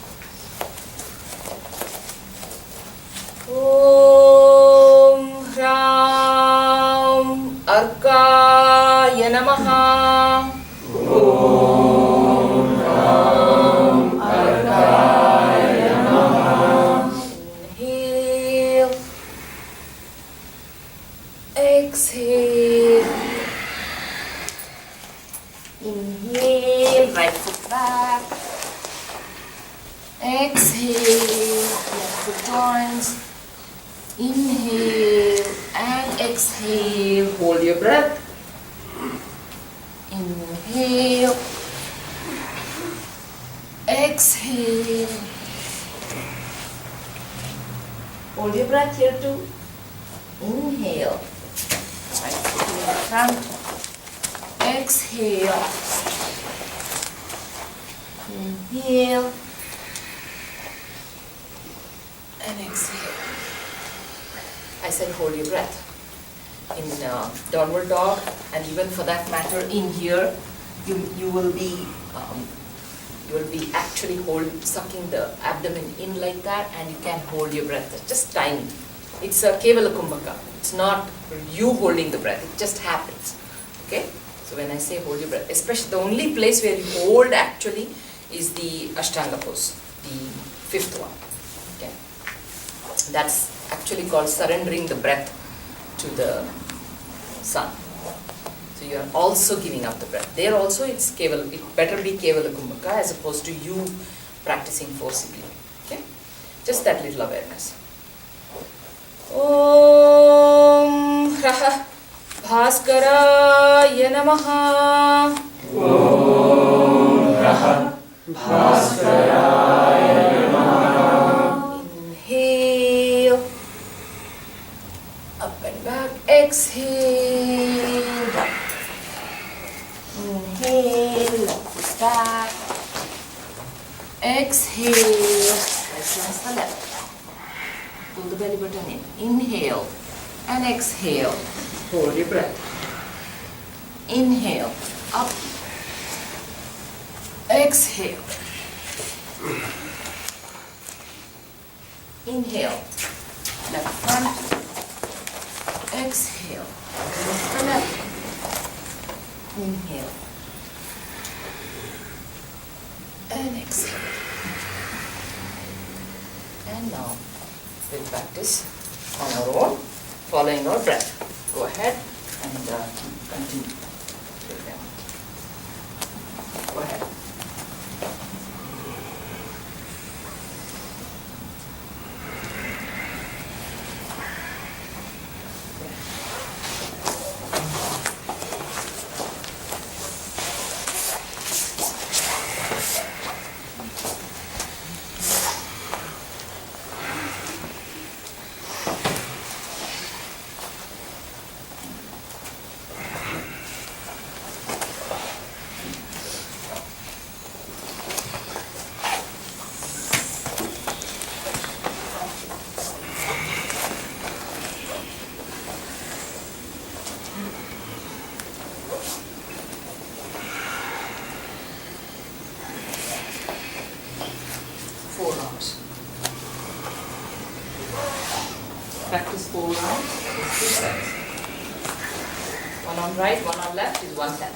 Om Ram Arkaya Namaha. Om Ram Arkaya Namaha. Inhale. Exhale. Inhale, right foot back. Exhale, left foot joins. Inhale and exhale. Hold your breath. Inhale. Exhale. Hold your breath here too. Inhale. Right foot in the front. Exhale. Inhale. And exhale. I said hold your breath. in downward dog, and even for that matter in here, you will be actually sucking the abdomen in like that, and you can hold your breath. It's just tiny. It's a Kevala Kumbhaka. It's not you holding the breath. It just happens. Okay. So when I say hold your breath, especially the only place where you hold actually is the Ashtanga pose, the fifth one. Okay. That's actually called surrendering the breath to the sun. So you are also giving up the breath. There also it better be Kevala Kumbhaka as opposed to you practicing forcibly. Okay? Just that little awareness. Om Raha Bhaskaraya Namaha. Om Raha Bhaskaraya Namaha. Inhale. Up and back. Exhale. Down. Inhale. Push back. Exhale. Press against the left. Pull the belly button in. Inhale and exhale. Hold your breath. Inhale. Up. Exhale. Inhale. Left front. Exhale. Lift the left. Inhale. And exhale. And now we'll practice on our own, following our breath. Go ahead and continue. Go ahead. Practice 4 rounds, it's 2 sets. One on right, one on left is 1 set.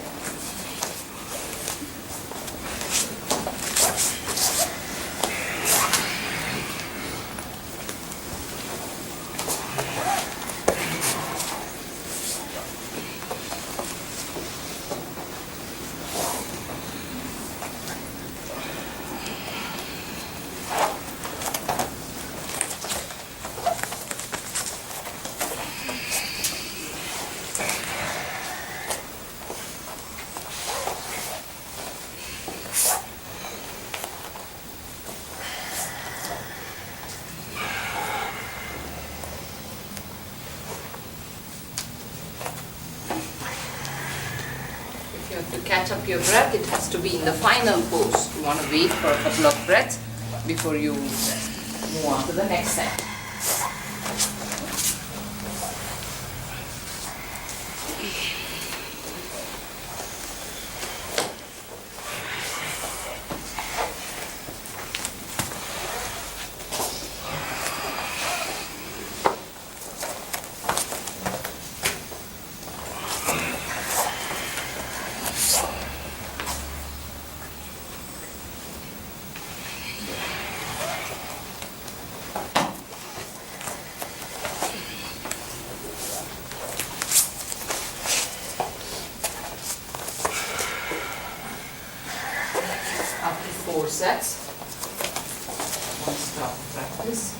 To catch up your breath, it has to be in the final pose. You want to wait for a couple of breaths before you move on to the next set. After 4 sets, one stop practice.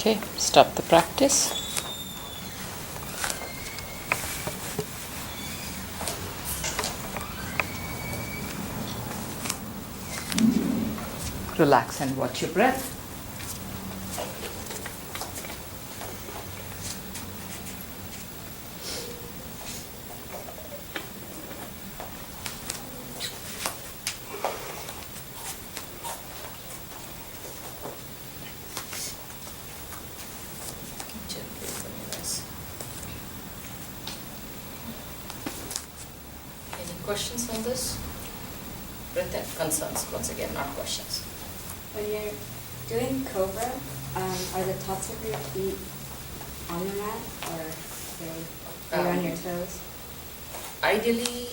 Okay, stop the practice. Relax and watch your breath. Gently open your eyes. Any questions on this? Breath and concerns, once again, not questions. When you're doing cobra, are the tops of your feet on the mat or are you on your toes? Ideally,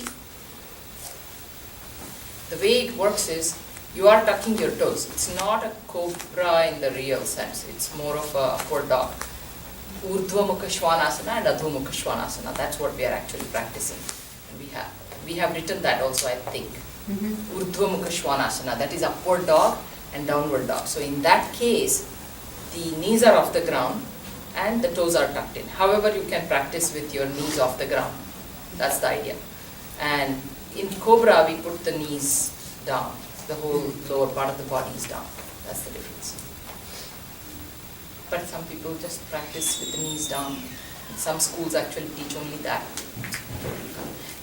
the way it works is you are tucking your toes. It's not a cobra in the real sense. It's more of a upward dog. Urdhva Mukha Shvanasana and Adho Mukha Shvanasana. That's what we are actually practicing. And we have written that also, I think. Urdhva Mukha Shvanasana. That is upward dog and downward dog. So in that case, the knees are off the ground and the toes are tucked in. However, you can practice with your knees off the ground. That's the idea. And in Cobra, we put the knees down. The whole lower part of the body is down. That's the difference. But some people just practice with the knees down. Some schools actually teach only that.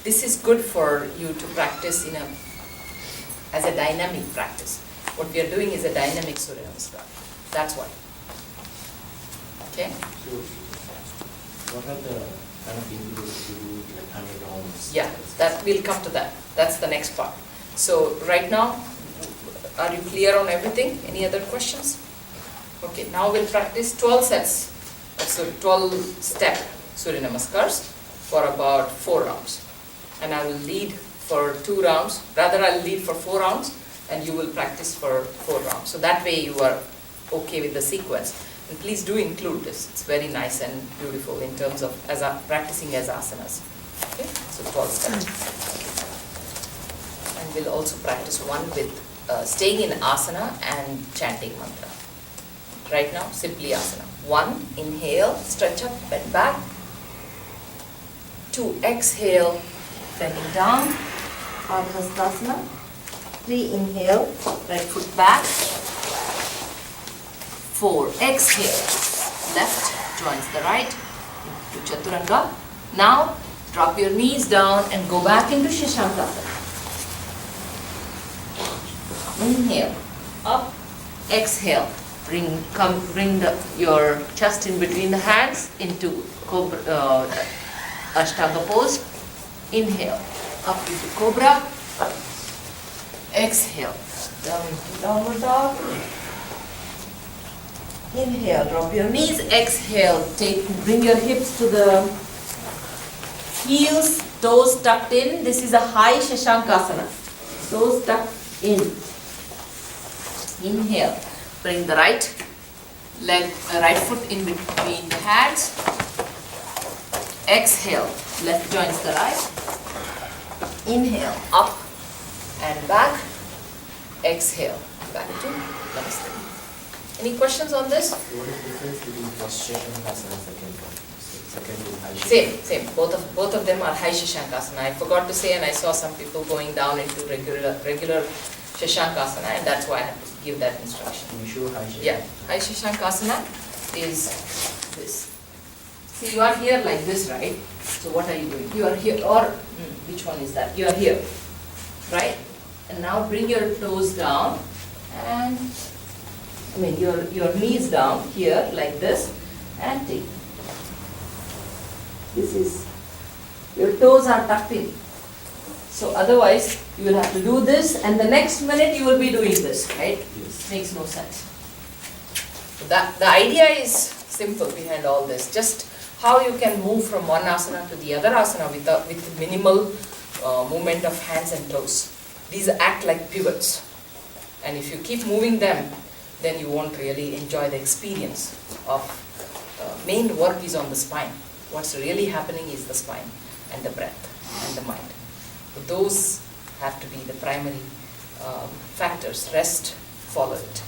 This is good for you to practice as a dynamic practice. What we are doing is a dynamic Surya Namaskar. That's why. Okay? So, what are the kind of individuals who do like 100 rounds? Yeah, that we'll come to that. That's the next part. So right now, are you clear on everything? Any other questions? Okay, now we'll practice 12 sets, 12 step Surya Namaskars for about 4 rounds. And I will lead for 2 rounds, rather I'll lead for 4 rounds and you will practice for 4 rounds. So that way you are okay with the sequence. And please do include this. It's very nice and beautiful in terms of practicing as asanas. Okay, so 12 steps. And we'll also practice one with staying in asana and chanting mantra. Right now, simply asana. 1, inhale, stretch up, bend back. 2, exhale, bending down, Ardhastasana. 3, inhale, right foot back. 4, exhale, left joins the right into Chaturanga. Now, drop your knees down and go back into Shashankasana. Inhale, up, exhale. Bring your chest in between the hands into Cobra, Ashtanga pose. Inhale, up into Cobra. Exhale, down into Downward Dog. Inhale, drop your knees. Exhale, bring your hips to the heels, toes tucked in. This is a high Shashankasana. Toes tucked in. Inhale, bring the right foot in between the hands. Exhale, left joins the right. Inhale, up and back. Exhale, back to Namaste. Any questions on this? What is the difference between first Shashankasana and second one? Second is high Shashankasana. Same. Both of them are high Shashankasana. I forgot to say, and I saw some people going down into regular Shashankasana, and that's why I had to give that instruction. You show high Shashankasana. Yeah, high Shashankasana is this. See, you are here like this, right? So what are you doing? You are here, or which one is that? You are here, right? And now bring your toes down, and your knees down here like this, and take. This is, your toes are tucked in. So otherwise, you will have to do this, and the next minute you will be doing this, right? Yes. Makes no sense. So the idea is simple behind all this. Just how you can move from one asana to the other asana with minimal movement of hands and toes. These act like pivots. And if you keep moving them, then you won't really enjoy the experience of main work is on the spine. What's really happening is the spine and the breath and the mind. So those have to be the primary factors. Rest, follow it.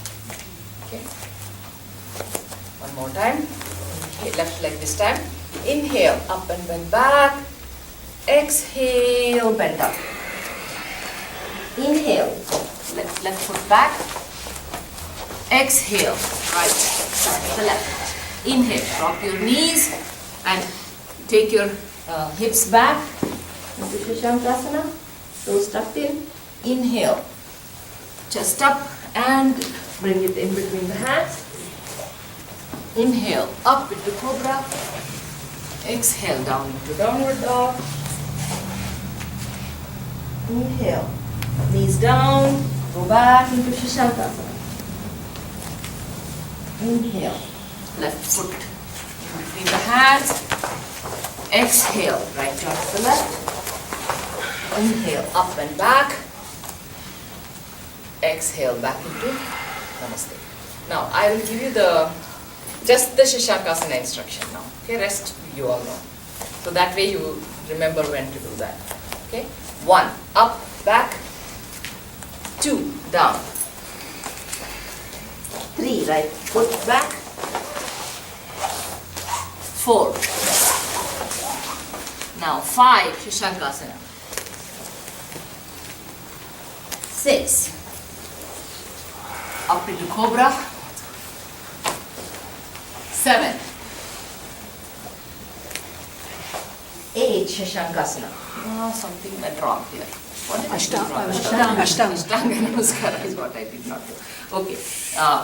Okay? One more time. Left leg this time. Inhale, up and bend back. Exhale, bend up. Inhale, left foot back. Exhale, right side to the left. Inhale, drop your knees and take your hips back into Shashankasana. Toes tucked in. Inhale, chest up and bring it in between the hands. Inhale, up into Cobra. Exhale, down into Downward Dog. Inhale, knees down, go back into Shashankasana. Inhale, left foot in between the hands. Exhale, right arm to the left. Inhale, up and back. Exhale, back into Namaste. Now, I will give you just the Shashankasana instruction now. Okay, rest you all know. So that way you remember when to do that. Okay, 1, up, back. 2, down. 3, right foot back. 4. Now 5, Shashankasana. 6, up into Cobra. 7, 8, Shashankasana. Something went wrong here. What did I do wrong? Ashtanga Namaskara is what I did not do. Okay,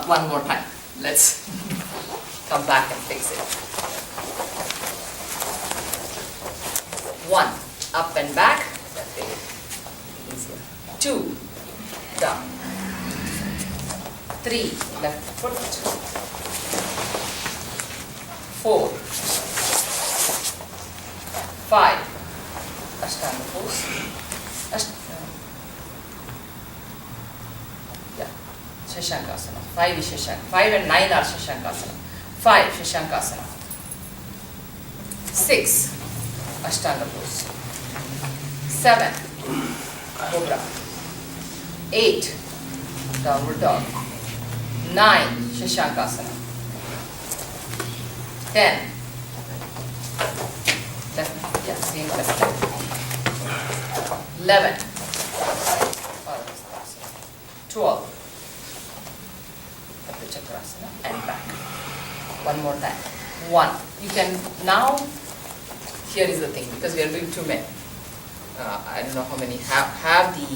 one more time. Let's come back and fix it. 1, up and back. That way easier. 2, down. 3, left foot. 4, 5, Ashtanga pose. Shashankasana. 5 is Shashankasana. 5 and 9 are Shashankasana. 5, Shashankasana. 6, Ashtanga pose. 7, Cobra. 8, Downward Dog. 9, Shashankasana. 10, left, same left leg. 11, 12, Chakrasana and back. One more time. 1. You can now, here is the thing, because we are doing too many. I don't know how many have the,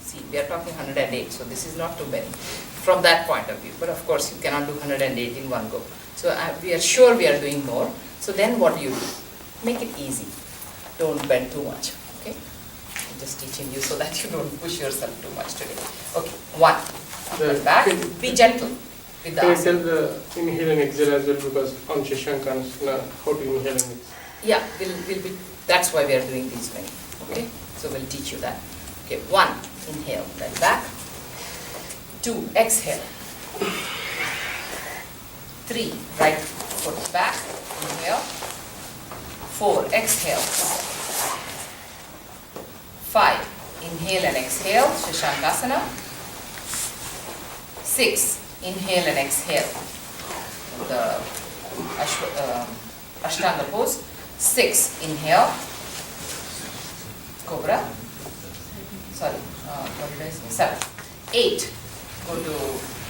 see, we are talking 108, so this is not too many from that point of view. But of course, you cannot do 108 in one go. So we are sure we are doing more. So then what do you do? Make it easy. Don't bend too much. Okay? I'm just teaching you so that you don't push yourself too much today. Okay, 1. Back. Be gentle with the Can you asana. tell the inhale and exhale as well, because on Shashankasana, how to inhale and exhale? Yeah, we'll be, that's why we are doing these many. Okay? So we'll teach you that. Okay, 1, inhale, then back. 2, exhale. 3, right foot back, inhale. 4, exhale. 5, inhale and exhale, Shashankasana. 6, inhale and exhale, the Ashtanga pose. 6, inhale, Cobra. Sorry, what did I say? 7. 8, go to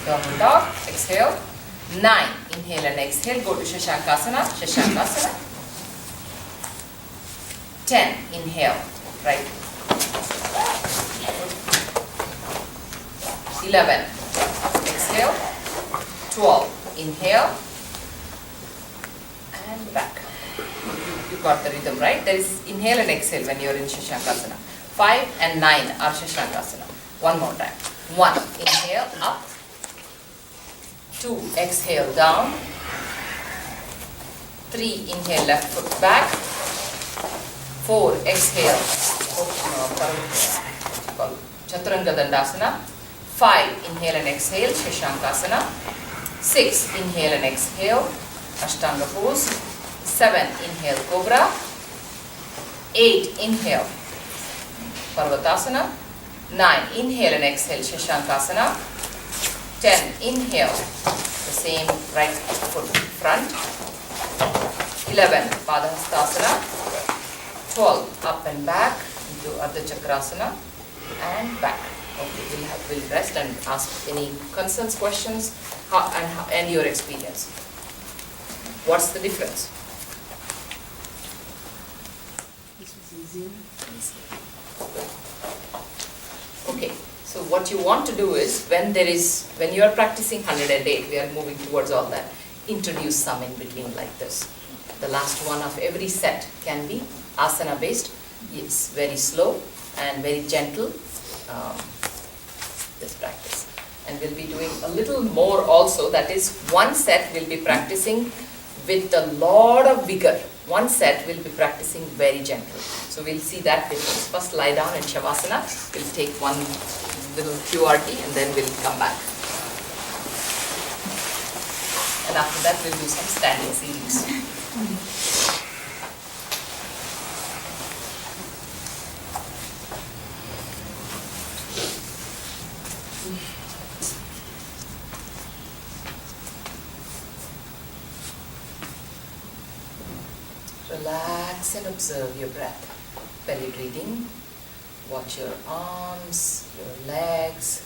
Downward Dog, exhale. 9, inhale and exhale, go to Shashankasana, Shashankasana. 10, inhale, right. 11, exhale. 12, inhale. And back. You got the rhythm, right? There is inhale and exhale when you are in Shashankasana. 5 and 9 are Shashankasana. One more time. 1, inhale, up. 2, exhale, down. 3, inhale, left foot back. 4, exhale, Chaturanga Dandasana. 5, inhale and exhale, Shashankasana. 6, inhale and exhale, Ashtanga pose. 7, inhale, Cobra. 8, inhale, Parvatasana. 9, inhale and exhale, Shashankasana. 10, inhale, The same right foot front. 11, Padahastasana. 12, up and back into Ardha Chakrasana and back. Okay, we'll rest and ask any concerns, questions, and your experience. What's the difference? This was easier. Okay, so what you want to do is when you are practicing 108, we are moving towards all that, introduce some in between like this. The last one of every set can be asana based. It's very slow and very gentle, this practice. And we'll be doing a little more also, that is one set we'll be practicing with a lot of vigor. One set we'll be practicing very gentle. So we'll see that difference. First lie down in Shavasana, we'll take one little QRT and then we'll come back. And after that we'll do some standing series. Relax and observe your breath. Belly breathing. Watch your arms, your legs,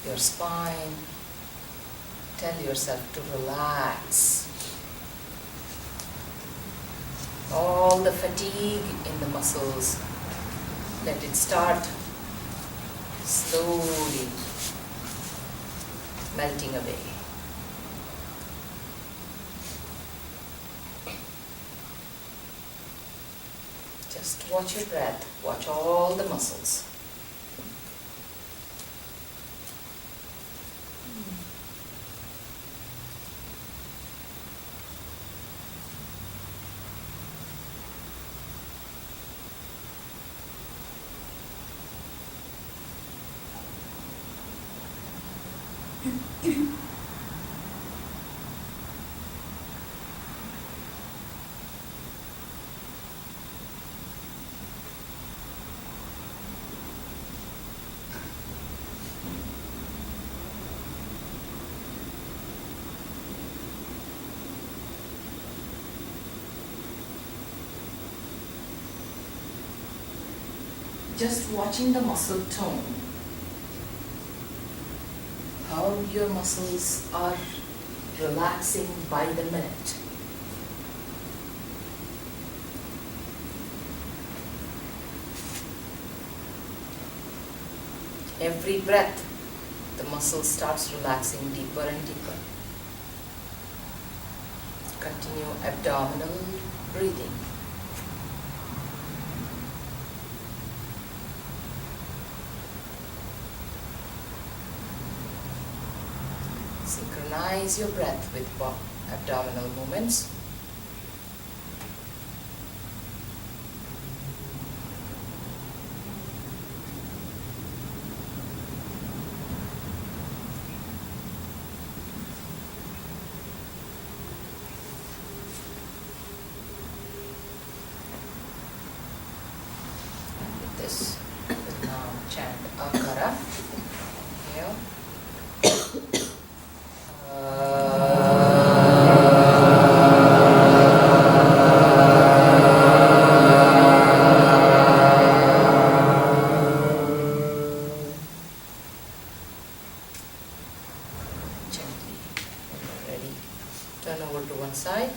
your spine. Tell yourself to relax. All the fatigue in the muscles, let it start slowly melting away. Just watch your breath, watch all the muscles. Just watching the muscle tone, how your muscles are relaxing by the minute. Every breath, the muscle starts relaxing deeper and deeper. Continue abdominal breathing. Synchronize your breath with abdominal movements. With this, we'll now chant Akara. Here. Gently, when you're ready, turn over to one side.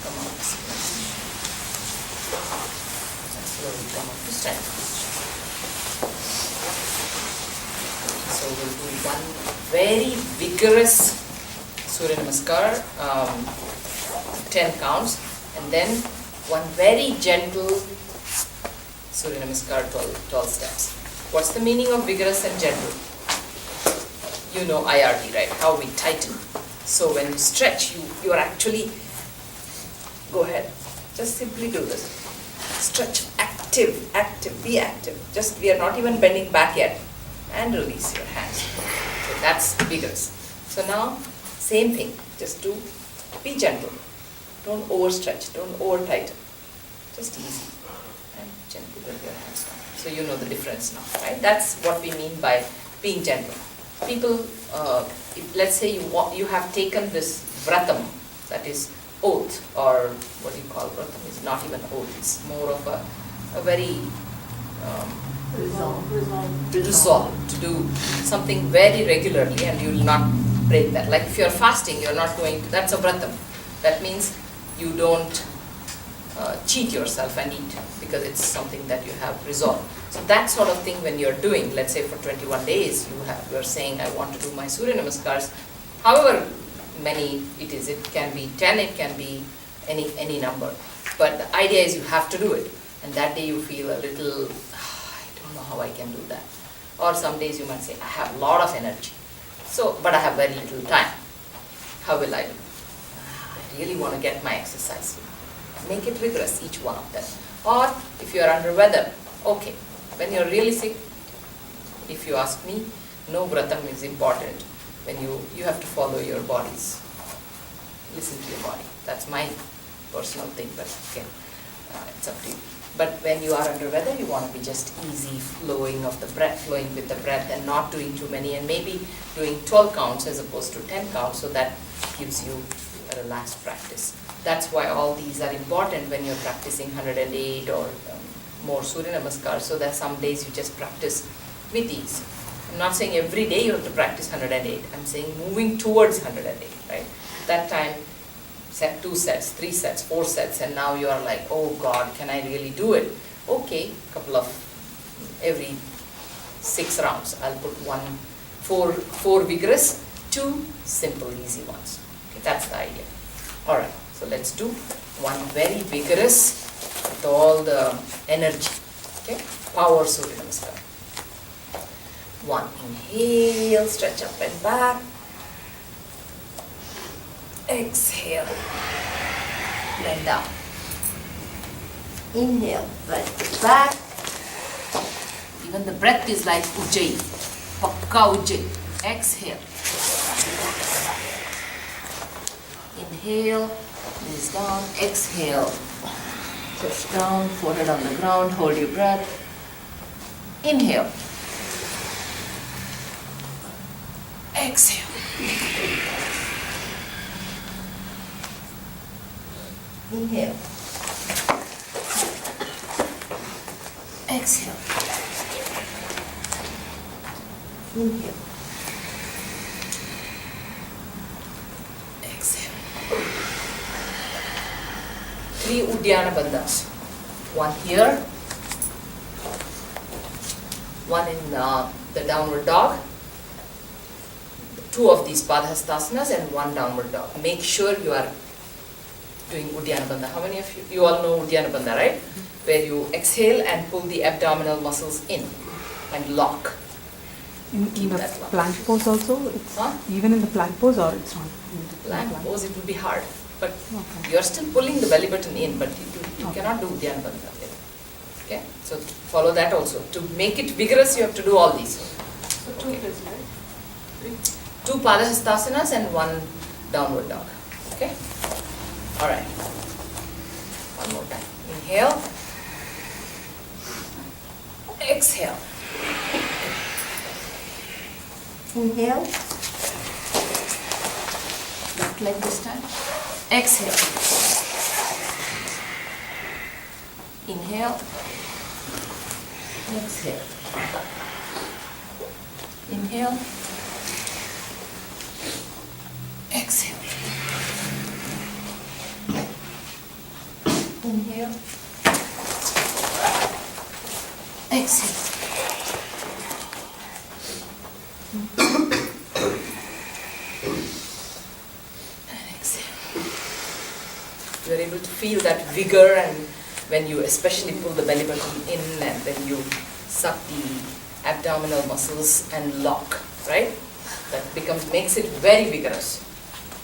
Come on, and slowly come up to stand. So we'll do one very vigorous Surya Namaskar, 10 counts, and then one very gentle Surya Namaskar, 12 steps. What's the meaning of vigorous and gentle? You know IRT, right? How we tighten. So when you stretch, you are actually, go ahead, just simply do this. Stretch, active, be active. Just, we are not even bending back yet. And release your hands. So that's vigorous. So now, same thing, just do, be gentle. Don't overstretch, don't over tighten. Just easy. And Gently bring your hands down. So you know the difference now, right? That's what we mean by being gentle. People, let's say you have taken this vratam, that is oath, or what do you call vratam? Is not even oath. It's more of a very resolve to do something very regularly, and you will not break that. Like if you're fasting, you're not going to, that's a vratam. That means you don't cheat yourself and eat, because it's something that you have resolved. So that sort of thing when you're doing, let's say for 21 days, you're saying, I want to do my Surya Namaskars, however many it is, it can be 10, it can be any number. But the idea is you have to do it. And that day you feel a little, I don't know how I can do that. Or some days you might say, I have a lot of energy, so but I have very little time. How will I do? I really want to get my exercise. Make it rigorous, each one of them. Or if you are under weather, okay. When you are really sick, if you ask me, no vratam is important. When you have to follow your bodies. Listen to your body. That's my personal thing, but again, it's up to you. But when you are under weather, you want to be just easy flowing of the breath, flowing with the breath, and not doing too many, and maybe doing 12 counts as opposed to 10 counts, so that gives you a relaxed practice. That's why all these are important when you're practicing 108 or more Surya Namaskar, so that some days you just practice with ease. I'm not saying every day you have to practice 108. I'm saying moving towards 108, right? That time, set 2 sets, 3 sets, 4 sets, and now you are like, oh God, can I really do it? Okay, every 6 rounds, I'll put 4 vigorous, 2 simple, easy ones. Okay, that's the idea. All right, so let's do one very vigorous with all the energy. Okay, power Surya Namaskar. 1, inhale, stretch up and back. Exhale, bend down. Inhale, right foot back. Even the breath is like ujjayi, pakka ujjayi. Exhale. Inhale, knees down. Exhale, chest down, forehead on the ground. Hold your breath. Inhale. Exhale. Inhale. Exhale. Inhale. Exhale. 3 Uddiyana Bandhas. 1 here, 1 in the downward dog, 2 of these Padhastasanas and 1 downward dog. Make sure you are doing Uddiyana Bandha. How many of you all know Uddiyana Bandha, right? Where you exhale and pull the abdominal muscles in and lock. In Keep the that lock. plank pose also? It's Huh? even in the plank pose, or it's not? In the Plank pose, it will be hard. But Okay. you are still pulling the belly button in, but you Okay. cannot do Uddiyana Bandha. Okay? So follow that also. To make it vigorous, you have to do all these. Okay. 2 Padhastasanas and 1 downward dog. Okay? Alright. One more time. Inhale. Exhale. Inhale. Left leg this time. Exhale. Inhale. Exhale. Inhale. Exhale. Inhale. Exhale. And exhale. You are able to feel that vigor, and when you especially pull the belly button in and then you suck the abdominal muscles and lock, right? That makes it very vigorous.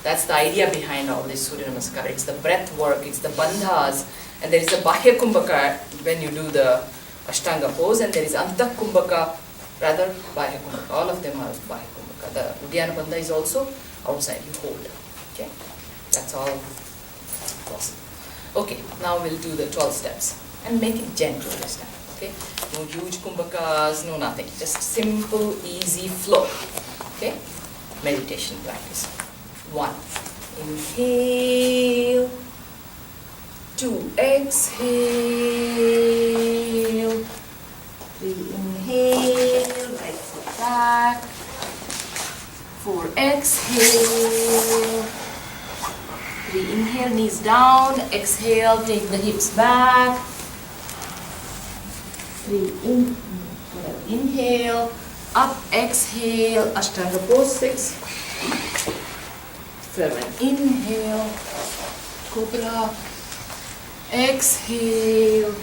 That's the idea behind all this Surya Namaskar. It's the breath work, it's the bandhas, and there is the Bahya Kumbhaka when you do the Ashtanga pose, and there is Antah Kumbhaka, rather Bahya Kumbhaka. All of them are Bahya Kumbhaka. The Uddiyana Bandha is also outside, you hold. Okay? That's all possible. Okay, now we'll do the 12 steps. and make it gentle this time, okay? No huge kumbhakas, no nothing, just simple, easy flow, okay? Meditation practice. 1, inhale. 2, exhale. 3, inhale, right foot back. 4, exhale. 3, inhale, knees down. Exhale, take the hips back. 3, inhale, up, exhale, Ashtanga pose. 6, 7, inhale, cobra. Exhale.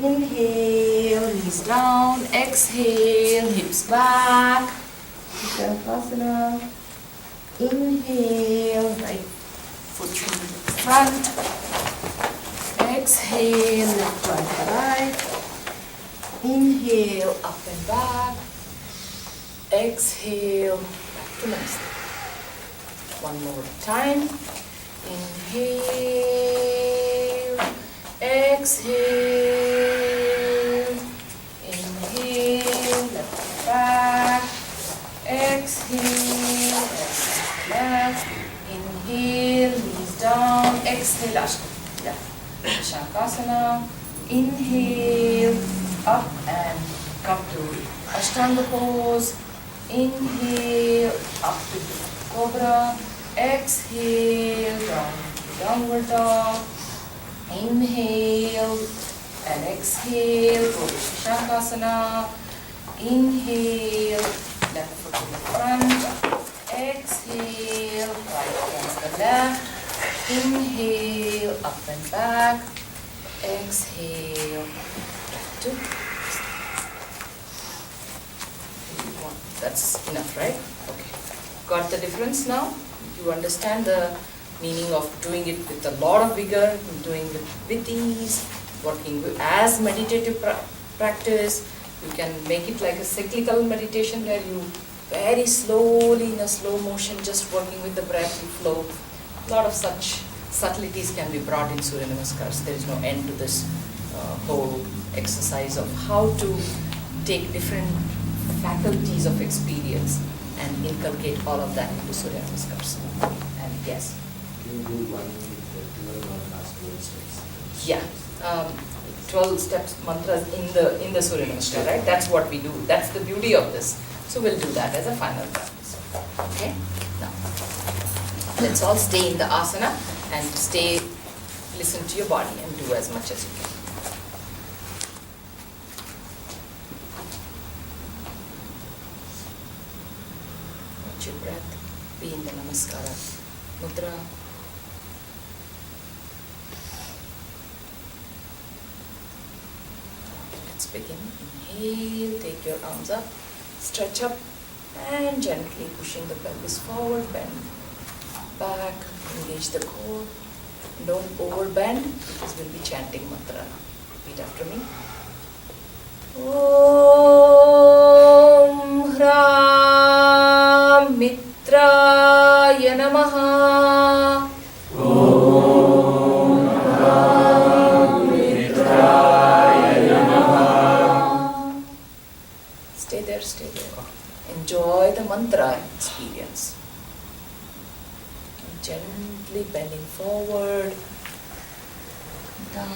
Inhale, knees down. Exhale, hips back. Uttanasana. Inhale, right foot in front. Exhale, left joint to right. Inhale, up and back. Exhale, back to namaste. One more time. Inhale, exhale. Inhale, left back. Exhale, left. Inhale, knees down. Exhale, Shankasana. Inhale, up and come to Ashtanga pose. Inhale, up to cobra. Exhale, down to downward dog. Inhale and exhale, go to Shankasana. Inhale, left foot in the front. Exhale, right against the left. Inhale, up and back. Exhale, back to. That's enough, right? Okay. Got the difference now? You understand the meaning of doing it with a lot of vigor, doing it with ease, working as meditative practice. You can make it like a cyclical meditation where you very slowly in a slow motion, just working with the breath, you flow. A lot of such subtleties can be brought in Surya Namaskars. There is no end to this whole exercise of how to take different faculties of experience and inculcate all of that into Surya Namaskars. And yes. Can you do one with the 12 or last 12 steps? Yeah. 12 steps mantras in the Surya Namaskar, right? That's what we do. That's the beauty of this. So we'll do that as a final practice. Okay? Now, let's all stay in the asana and listen to your body and do as much as you can. Watch your breath. Be in the Namaskara mudra. Let's begin. Inhale, take your arms up, stretch up, and gently pushing the pelvis forward, bend back, engage the core. Don't overbend because we'll be chanting mantra. Repeat after me. Om Hram Mitraya Namaha. Om Hram Mitraya Namaha. Stay there, stay there. Enjoy the mantra experience. Gently bending forward, down.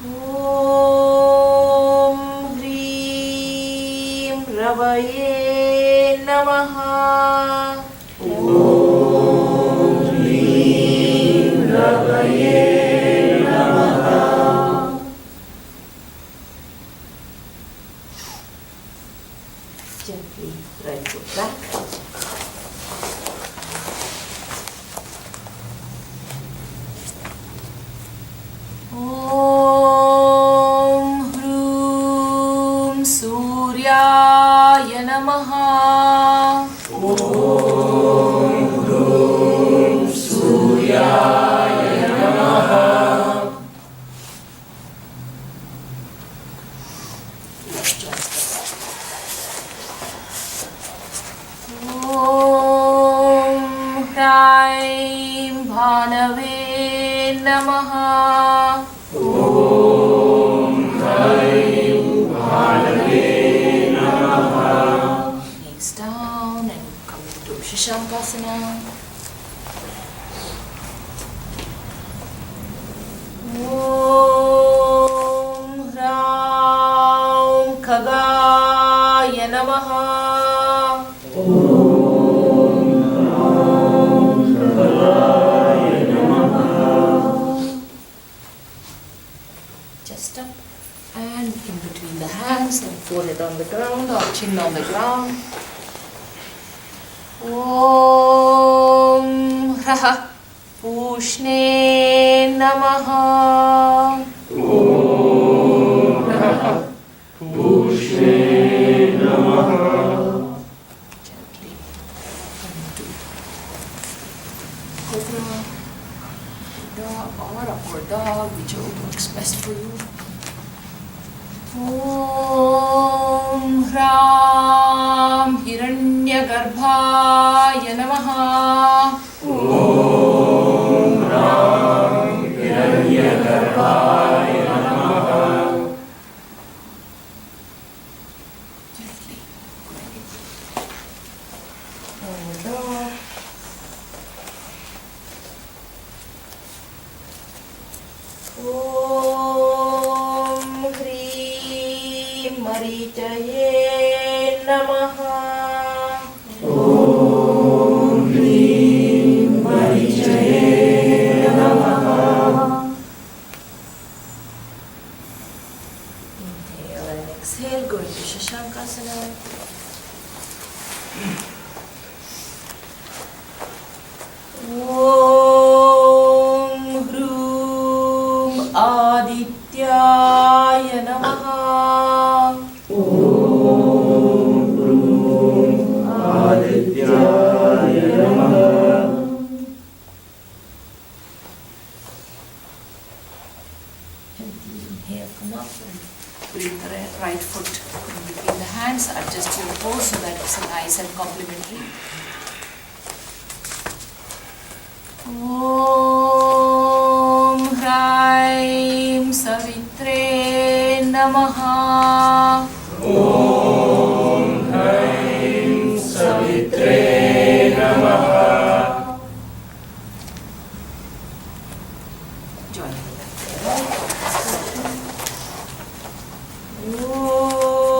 Om Hrim Ravaye Namaha. Om Hrim Ravaye Namaha. Gently right foot back. Om chest up, and in between the hands, and forehead on the ground or chin on the ground. Om Raha Pushne Namaha. Om Namaha Pushne Namaha. Gently come into cobra, dog or upward dog, whichever works best for you. Om Ram Hiranyagarbhaya Namaha. Om Ram Hiranyagarbhaya Namaha. Gently going in. Forward dog. Om Hrim Marichaye Namaha. Om Hrim Marichaye Namaha. Inhale and exhale, go into Shashankasana. Om Hrum Adityaya Namaha. Om Hrum Adityaya Namaha. Gently inhale, come up and bring the right foot in between the hands. Adjust your pose so that it's nice and complementary. Om Hraim Savitre Namaha. Om Hrim Savitre Namaha. Join the left hand.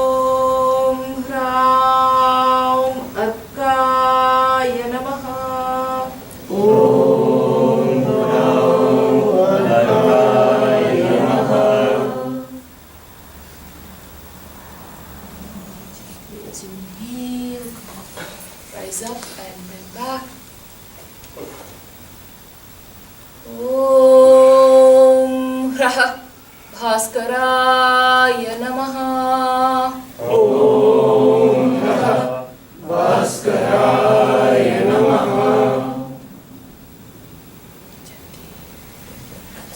Om Hraum Arkaya Namaha. Om Ram Arkaya Namaha. As you inhale, rise up and bend back. Om Raha Bhaskaraya Namaha. Om Namaha Bhaskaraya Namaha. Gently relax.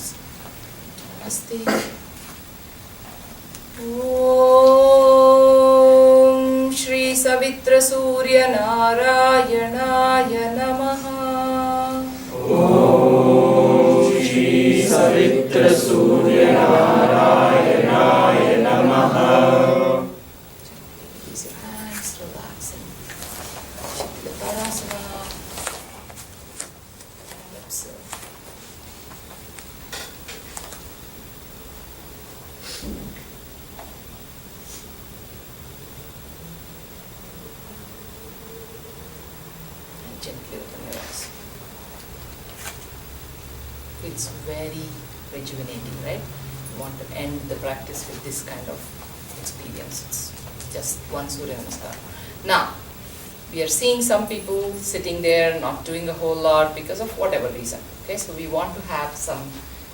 Namaste. Om Shri Savitra Surya Narayanaya Namaha. Om Shri Savitra Surya Narayanaya Namaha. Release your hands, relax and Shikalaparasana. And observe. And gently open your eyes. It's very rejuvenating, right? You want to end the practice with this kind of experience. It's just one Surya Namaskar. Now, we are seeing some people sitting there not doing a whole lot because of whatever reason. Okay, so we want to have some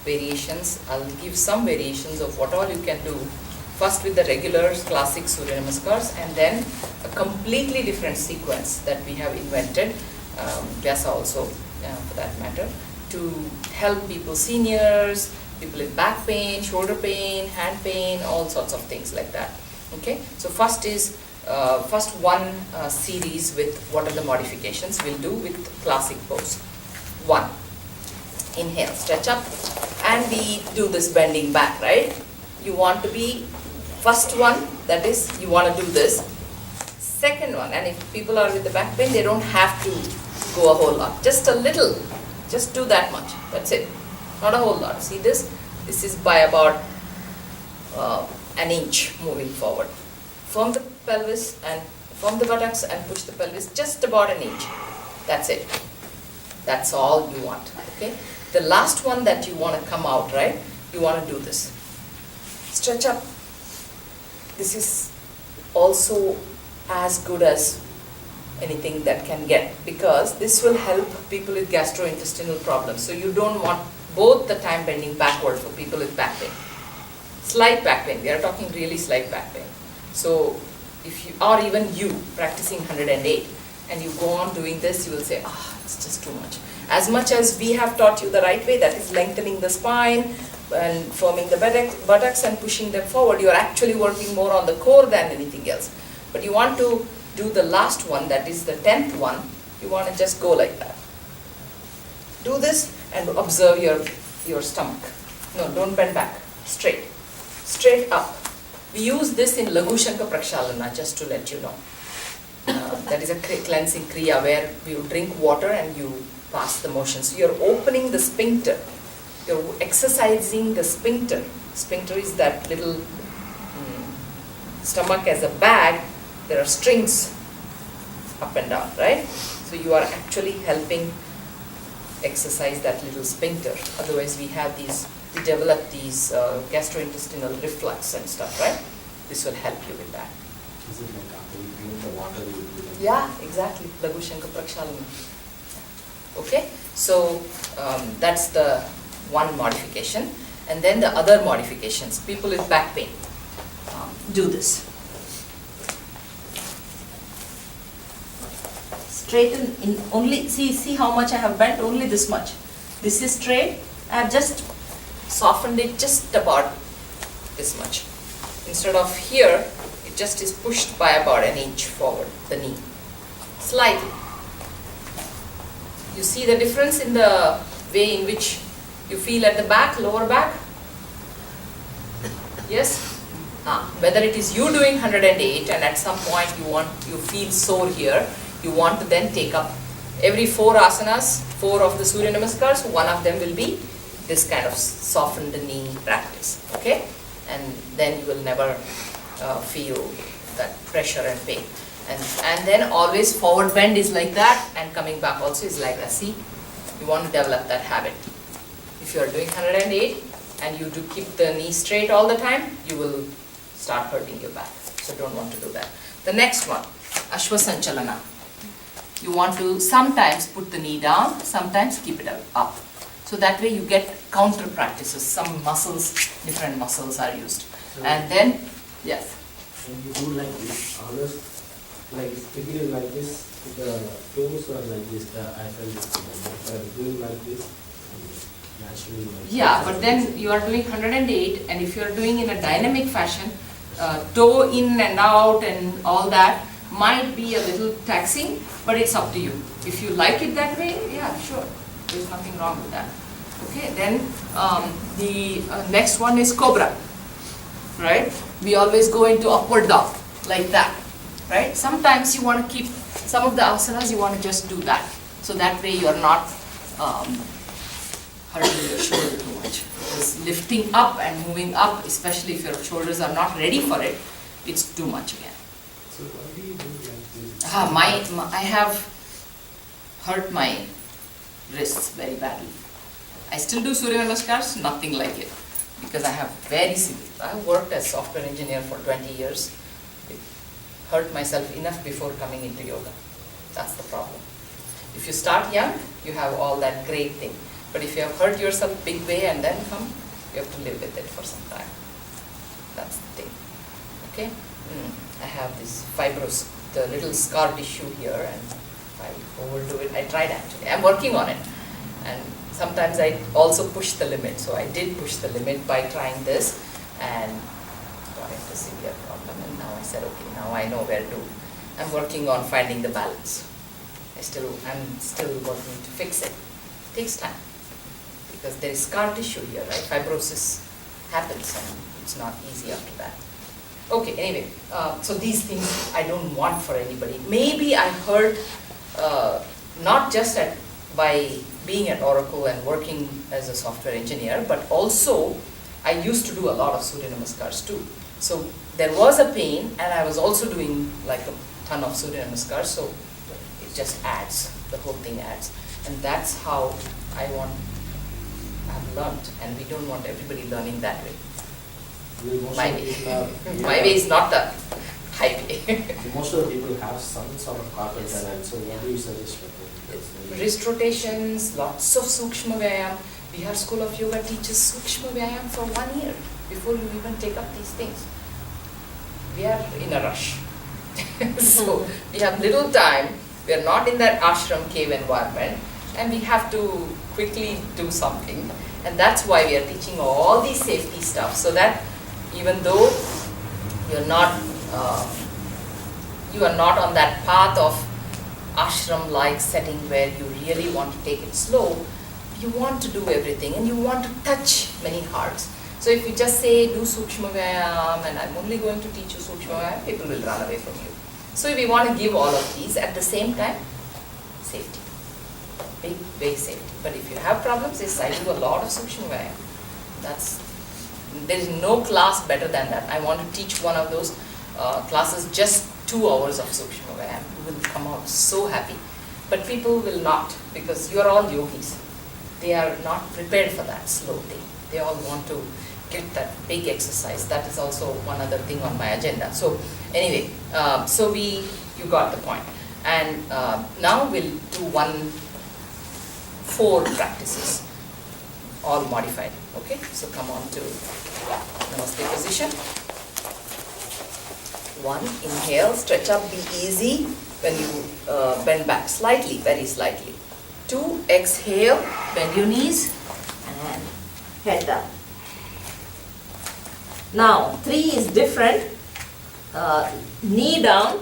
variations. I'll give some variations of what all you can do. First with the regular classic Surya Namaskars, and then a completely different sequence that we have invented, Vyasa also for that matter, to help people, seniors, people with back pain, shoulder pain, hand pain, all sorts of things like that. Okay, so first one series with what are the modifications we'll do with classic pose. 1. Inhale, stretch up, and we do this bending back, right? You want to be, first one, that is, you want to do this. Second one, and if people are with the back pain, they don't have to go a whole lot, just a little, just do that much, that's it, not a whole lot. See this? This is by about an inch moving forward. Firm the pelvis and firm the buttocks and push the pelvis just about an inch. That's it. That's all you want. Okay. The last one that you want to come out, right? You want to do this. stretch up. This is also as good as anything that can get, because this will help people with gastrointestinal problems. So you don't want both the time bending backward for people with back pain. Slight back pain, we are talking really slight back pain. So if you, or even you practicing 108 and you go on doing this, you will say, it's just too much. As much as we have taught you the right way, that is lengthening the spine and firming the buttocks and pushing them forward, you are actually working more on the core than anything else. But you want to do the last one, that is the 10th one, you want to just go like that. Do this and observe your stomach. No, don't bend back, straight up. We use this in Laghu Shanka Prakshalana, just to let you know. That is a cleansing kriya where you drink water and you pass the motion. So you're opening the sphincter. You're exercising the sphincter. Sphincter is that little stomach as a bag. There are strings up and down, right? So you are actually helping exercise that little sphincter. Otherwise we develop these gastrointestinal reflux and stuff, right? This will help you with that. Is it like after you drink the water, you do that? Yeah, exactly. Laghu Shanka Prakshalana. Okay, so that's the one modification. And then the other modifications. People with back pain do this. Straighten in only, see how much I have bent, only this much. This is straight. I have just softened it just about this much. Instead of here, it just is pushed by about an inch forward, the knee. Slightly. You see the difference in the way in which you feel at the back, lower back? Yes? Whether it is you doing 108 and at some point you feel sore here, you want to then take up every 4 asanas, 4 of the Surya Namaskars, one of them will be this kind of softened knee practice, okay? And then you will never feel that pressure and pain. And then always forward bend is like that, and coming back also is like that. See, you want to develop that habit. If you are doing 108 and you do keep the knee straight all the time, you will start hurting your back. So don't want to do that. The next one, Ashwa Sanchalana. You want to sometimes put the knee down, sometimes keep it up. So that way you get counter practices. Some muscles, different muscles are used. So and then, yes. When you do like this, others, like begin like this, the toes are like this, I felt this, but doing like this, naturally. Like Yeah, this. but then you are doing 108, and if you are doing in a dynamic fashion, toe in and out and all that might be a little taxing, but it's up to you. If you like it that way, yeah, sure. There's nothing wrong with that. Okay, then the next one is cobra, right? We always go into upward dog, like that, right? Sometimes you want to keep, some of the asanas you want to just do that. So that way you are not hurting your shoulder too much. Because lifting up and moving up, especially if your shoulders are not ready for it, it's too much again. So why do you do like this? I have hurt my wrists very badly. I still do Surya Namaskars, nothing like it. Because I have I worked as software engineer for 20 years. It hurt myself enough before coming into yoga. That's the problem. If you start young, you have all that great thing. But if you have hurt yourself big way and then come, you have to live with it for some time. That's the thing. Okay? I have this fibrous, the little scar tissue here, and if I overdo it, I tried actually. I'm working on it. And sometimes I also push the limit. So I did push the limit by trying this and got into a severe problem. And now I said, okay, now I know where to. I'm working on finding the balance. I'm still working to fix it. It takes time because there is scar tissue here, right? Fibrosis happens and it's not easy after that. Okay, anyway, so these things I don't want for anybody. Maybe I heard, not just by being at Oracle and working as a software engineer, but also I used to do a lot of Surya Namaskars too. So there was a pain and I was also doing like a ton of Surya Namaskars, so it just adds, the whole thing adds. And that's how I've learned, and we don't want everybody learning that way. Most My of the way. people are, My way is not the highway. Most of the people have some sort of carpal tunnel, so what do you suggest for them? Wrist rotations, lots of Sukshma Vyayam. Bihar School of Yoga teaches Sukshma Vyayam for 1 year before you even take up these things. We are in a rush. So we have little time, we are not in that ashram cave environment, and we have to quickly do something. And that's why we are teaching all these safety stuff, so that even though you're not, you are not on that path of ashram-like setting where you really want to take it slow, you want to do everything and you want to touch many hearts. So if you just say do Sukshma Vyayam and I'm only going to teach you Sukshma Vyayam, people will run away from you. So we want to give all of these at the same time, safety. Big safety. But if you have problems, yes, I do a lot of Sukshma Vyayam. There is no class better than that. I want to teach one of those classes, just 2 hours of Sukshma Vyayam. You will come out so happy. But people will not, because you are all yogis. They are not prepared for that slow thing. They all want to get that big exercise. That is also one other thing on my agenda. So anyway, you got the point. And now we'll do 4 practices, all modified. Okay, so come on to Namaste position. 1, inhale, stretch up, be easy when you bend back slightly, very slightly. 2, exhale, bend your knees and head down. Now 3 is different. Knee down,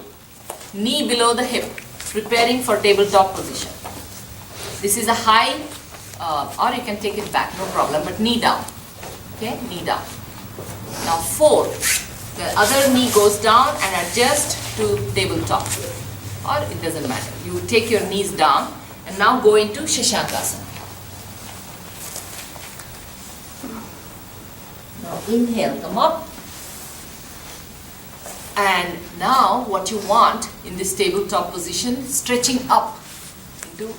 knee below the hip, preparing for tabletop position. This is a high, or you can take it back, no problem, but knee down. Okay, knee down. Now 4, the other knee goes down and adjust to tabletop, or it doesn't matter. You take your knees down and now go into Shashankasana. Now inhale, come up. And now what you want in this tabletop position, stretching up into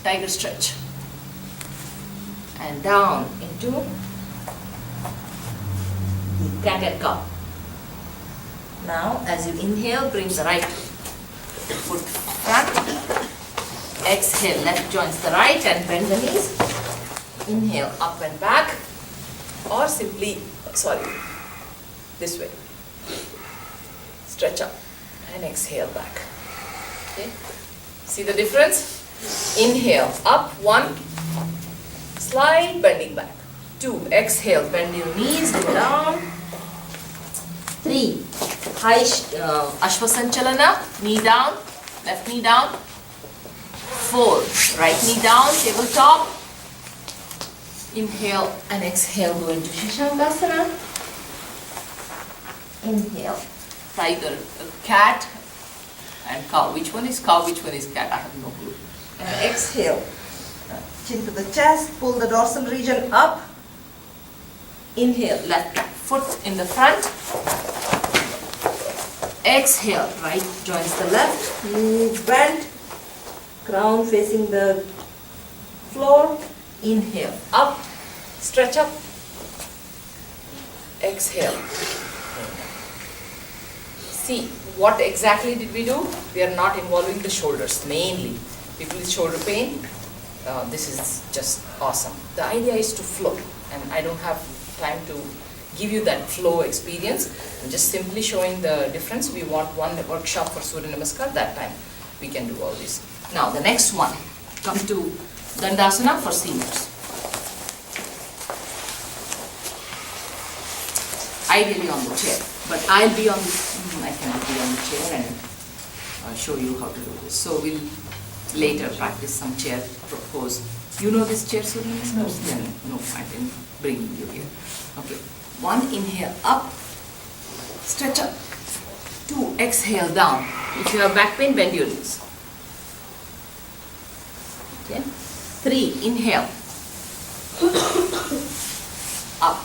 tiger stretch. And down into the cat and cow. Now as you inhale, bring the right foot front. Exhale, left joins the right and bend the knees. Inhale, up and back. Or simply, this way. Stretch up and exhale back. Okay. See the difference? Inhale, up, 1, slide, bending back. 2, exhale, bend your knees, go down. 3, high Ashwasanchalana, knee down, left knee down. 4, right knee down, tabletop. Inhale and exhale, go into Shashankasana. Inhale, tiger, cat and cow. Which one is cow, which one is cat? I have no clue. And exhale, chin to the chest, pull the dorsal region up. Inhale, left foot in the front. Exhale, right joins the left, knees bent, crown facing the floor. Inhale, up, stretch up. Exhale. See, what exactly did we do? We are not involving the shoulders mainly. People with shoulder pain, this is just awesome. The idea is to flow, and I don't have time to give you that flow experience. I'm just simply showing the difference. We want one workshop for Surya Namaskar, that time we can do all this. Now the next one, come to Dandasana for seniors. Ideally on the chair, but I'll be on I cannot be on the chair and show you how to do this. So we'll later practice some chair pose. You know this chair, Surya Namaskar? Then no point in bringing you here. Okay, 1, inhale up, stretch up. 2, exhale down. If you have back pain, bend your knees. Okay. 3, inhale. Up.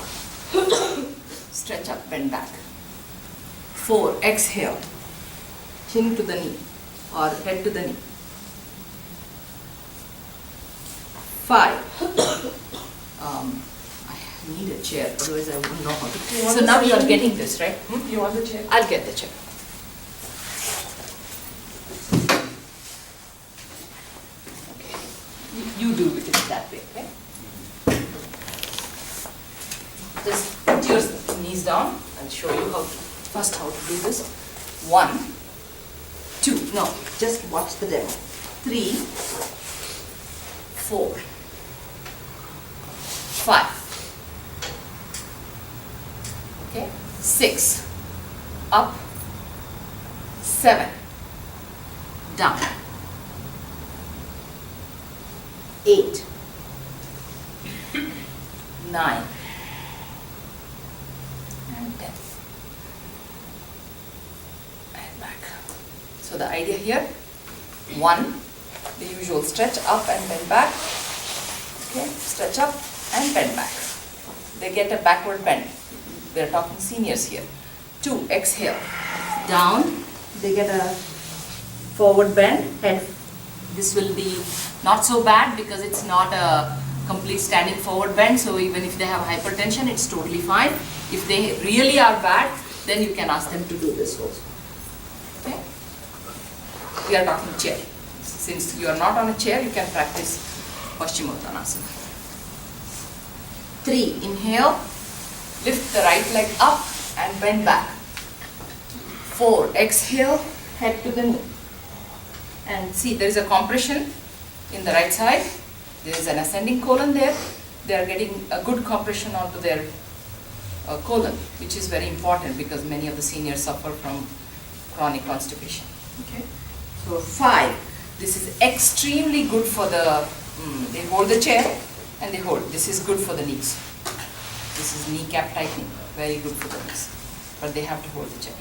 Stretch up, bend back. 4, exhale. Chin to the knee or head to the knee. 5, need a chair, otherwise I wouldn't know how to. You want So the now you are session? getting this, right? You want the chair? I'll get the chair. Okay. You do it that way, okay? Just put your knees down. I'll show you first how to do this. 1, 2, no, just watch the demo. 3, 4, 5, okay, 6, up, 7, down, 8, 9, and 10. And back. So the idea here, 1, the usual stretch up and bend back. Okay, stretch up and bend back. They get a backward bend. We're talking seniors here. 2, exhale, down. They get a forward bend, head. This will be not so bad because it's not a complete standing forward bend. So even if they have hypertension, it's totally fine. If they really are bad, then you can ask them to do this also. Okay? We are talking chair. Since you are not on a chair, you can practice Paschimottanasana. 3, inhale, lift the right leg up and bend back. 4, exhale, head to the knee. And see, there is a compression in the right side. There is an ascending colon there. They are getting a good compression onto their colon, which is very important because many of the seniors suffer from chronic constipation. Okay. So 5. This is extremely good for the, they hold the chair and they hold. This is good for the knees. This is kneecap tightening, very good for the knees. But they have to hold the chair.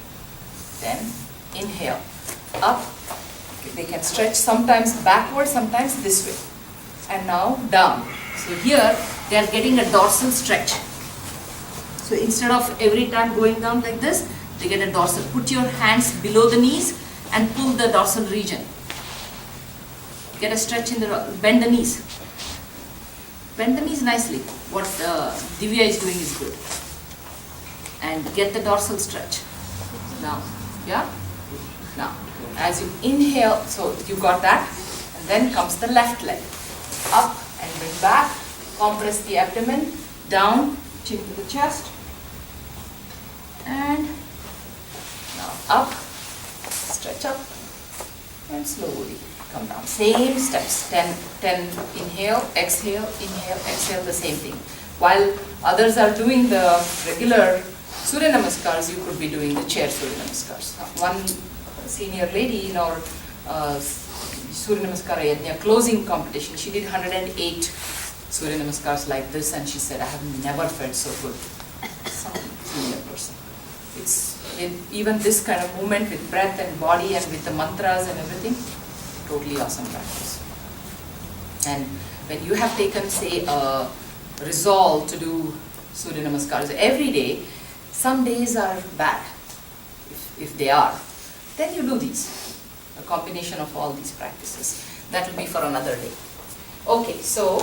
Then inhale, up. They can stretch sometimes backward, sometimes this way. And now down. So here they are getting a dorsal stretch. So instead of every time going down like this, they get a dorsal. Put your hands below the knees and pull the dorsal region. Get a stretch in the, bend the knees. Bend the knees nicely. What Divya is doing is good. And get the dorsal stretch. Now, yeah? Now, as you inhale, so you got that, and then comes the left leg. Up and bring back, compress the abdomen, down, chin to the chest, and now up, stretch up, and slowly come down. Same steps, 10 inhale, exhale, the same thing. While others are doing the regular Surya Namaskars, you could be doing the chair Surya Namaskars. One senior lady in our Surya Namaskara Yajna closing competition, she did 108 Surya Namaskars like this, and she said, I have never felt so good. Some senior person. It's even this kind of movement with breath and body and with the mantras and everything, totally awesome practice. And when you have taken, say, a resolve to do Surya Namaskars every day, some days are bad, if they are. Then you do these, a combination of all these practices. That will be for another day. Okay, so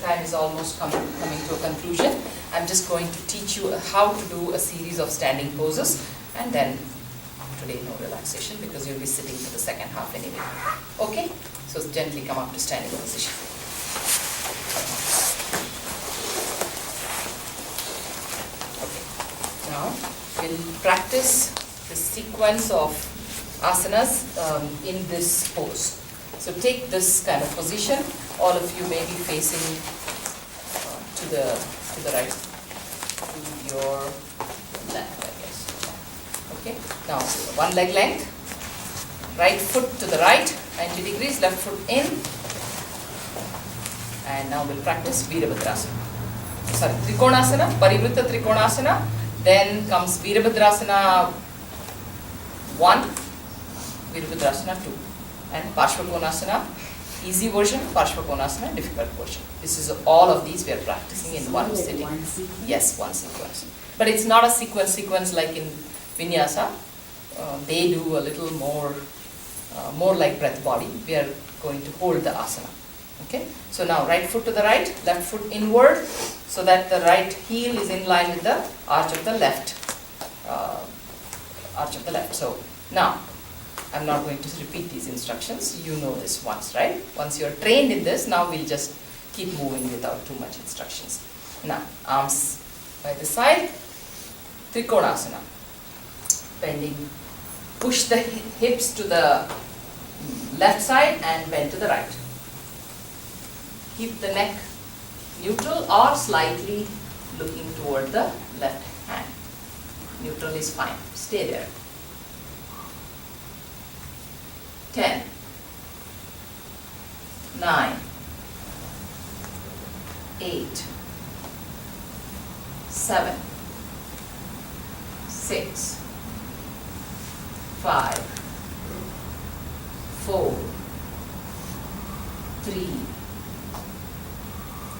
time is almost coming to a conclusion. I'm just going to teach you how to do a series of standing poses, and then today no relaxation because you'll be sitting for the second half anyway. Okay, so gently come up to standing position. Okay, now we'll practice the sequence of asanas in this pose. So take this kind of position. All of you may be facing to the right, to your left, I guess. Okay. Now one leg length. Right foot to the right, 90 degrees. Left foot in. And now we'll practice Virabhadrasana. Sorry, Trikonasana, Parivritta Trikonasana. Then comes Virabhadrasana 1. Virabhadrasana 2, and Parshvakonasana, easy version, Parshvakonasana, difficult version. This is all of these we are practicing in one sitting. Yes, one sequence. But it's not a sequence like in Vinyasa. They do a little more like breath body. We are going to hold the asana. Okay, so now right foot to the right, left foot inward, so that the right heel is in line with the arch of the left. So now, I'm not going to repeat these instructions. You know this once, right? Once you're trained in this, now we'll just keep moving without too much instructions. Now, arms by the side, Trikonasana. Bending, push the hips to the left side and bend to the right. Keep the neck neutral or slightly looking toward the left hand. Neutral is fine. Stay there. 10, 9, 8, 7, 6, 5, 4, 3,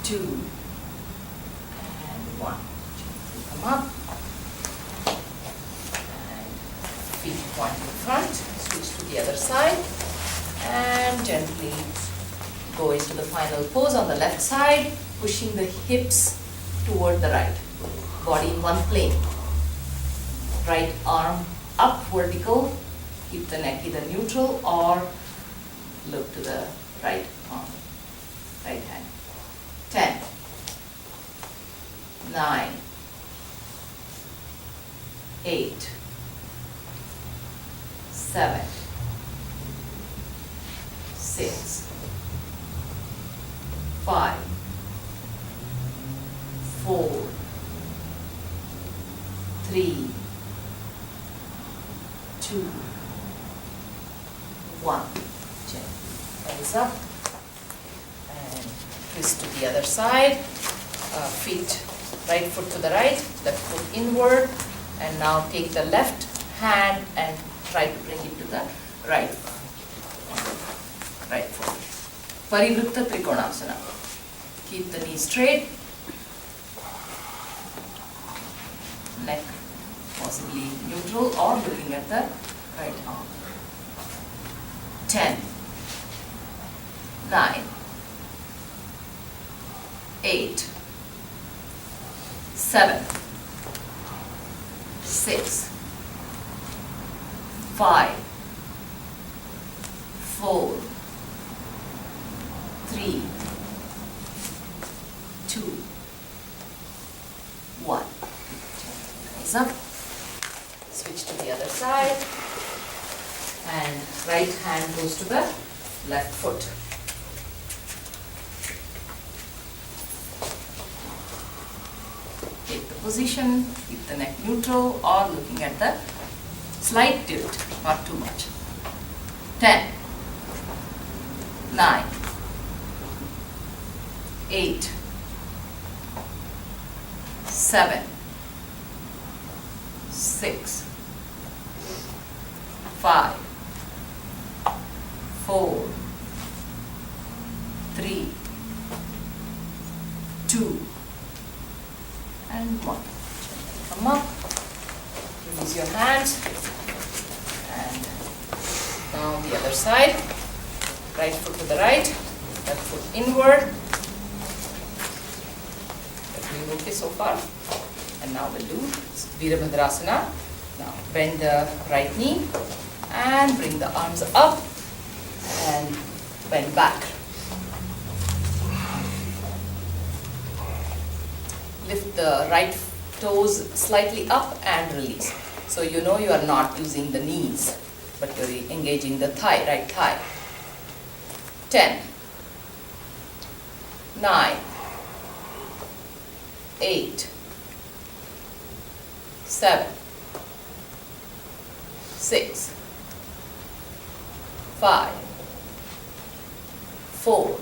2, and 1. Gently come up. And feet point in front. Switch to the other side. And gently go into the final pose on the left side, pushing the hips toward the right. Body in one plane. Right arm up vertical. Keep the neck either neutral or look to the right arm, right hand. 10, 9, 8, 7, 6, 5, 4, 3, 2, 1. Gently rise up and twist to the other side. Feet, right foot to the right, left foot inward, and now take the left hand and try to bring it to the right foot. Parivritta Trikonasana. Keep the knee straight, neck possibly neutral or looking at the right arm. 10, 9, 8, 7, 6, 5, 4, 3, 2, 1. Rise up. Switch to the other side. And right hand goes to the left foot. Take the position, keep the neck neutral or looking at the slight tilt, not too much. 10, 9, 8, 7, 6, 5, 4, 3, 2, and 1. Come up, release your hands, and now the other side. Right foot to the right, left foot inward. We're doing okay so far. And now we'll do Virabhadrasana. Now bend the right knee and bring the arms up and bend back. Lift the right toes slightly up and release. So you know you are not using the knees, but you're engaging the thigh, right thigh. 10, 9, 8, 7, 6, 5, 4,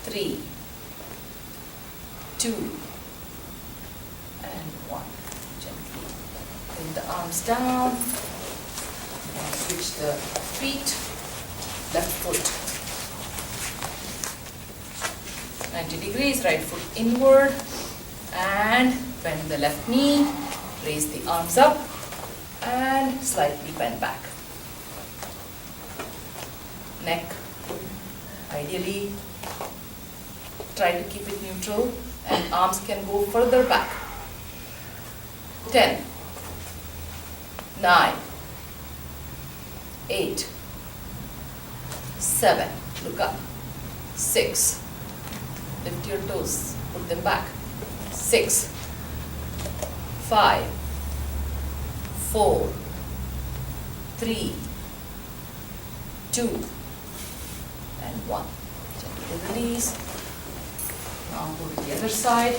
3, 2, and 1. Gently bring the arms down. Now switch the feet. Left foot 90 degrees, right foot inward, and bend the left knee, raise the arms up, and slightly bend back. Neck Ideally, try to keep it neutral and arms can go further back. 10, 9, 8, 7, look up, 6, lift your toes, put them back, 6, 5, 4, 3, 2, and 1. Gently release. Now go to the other side.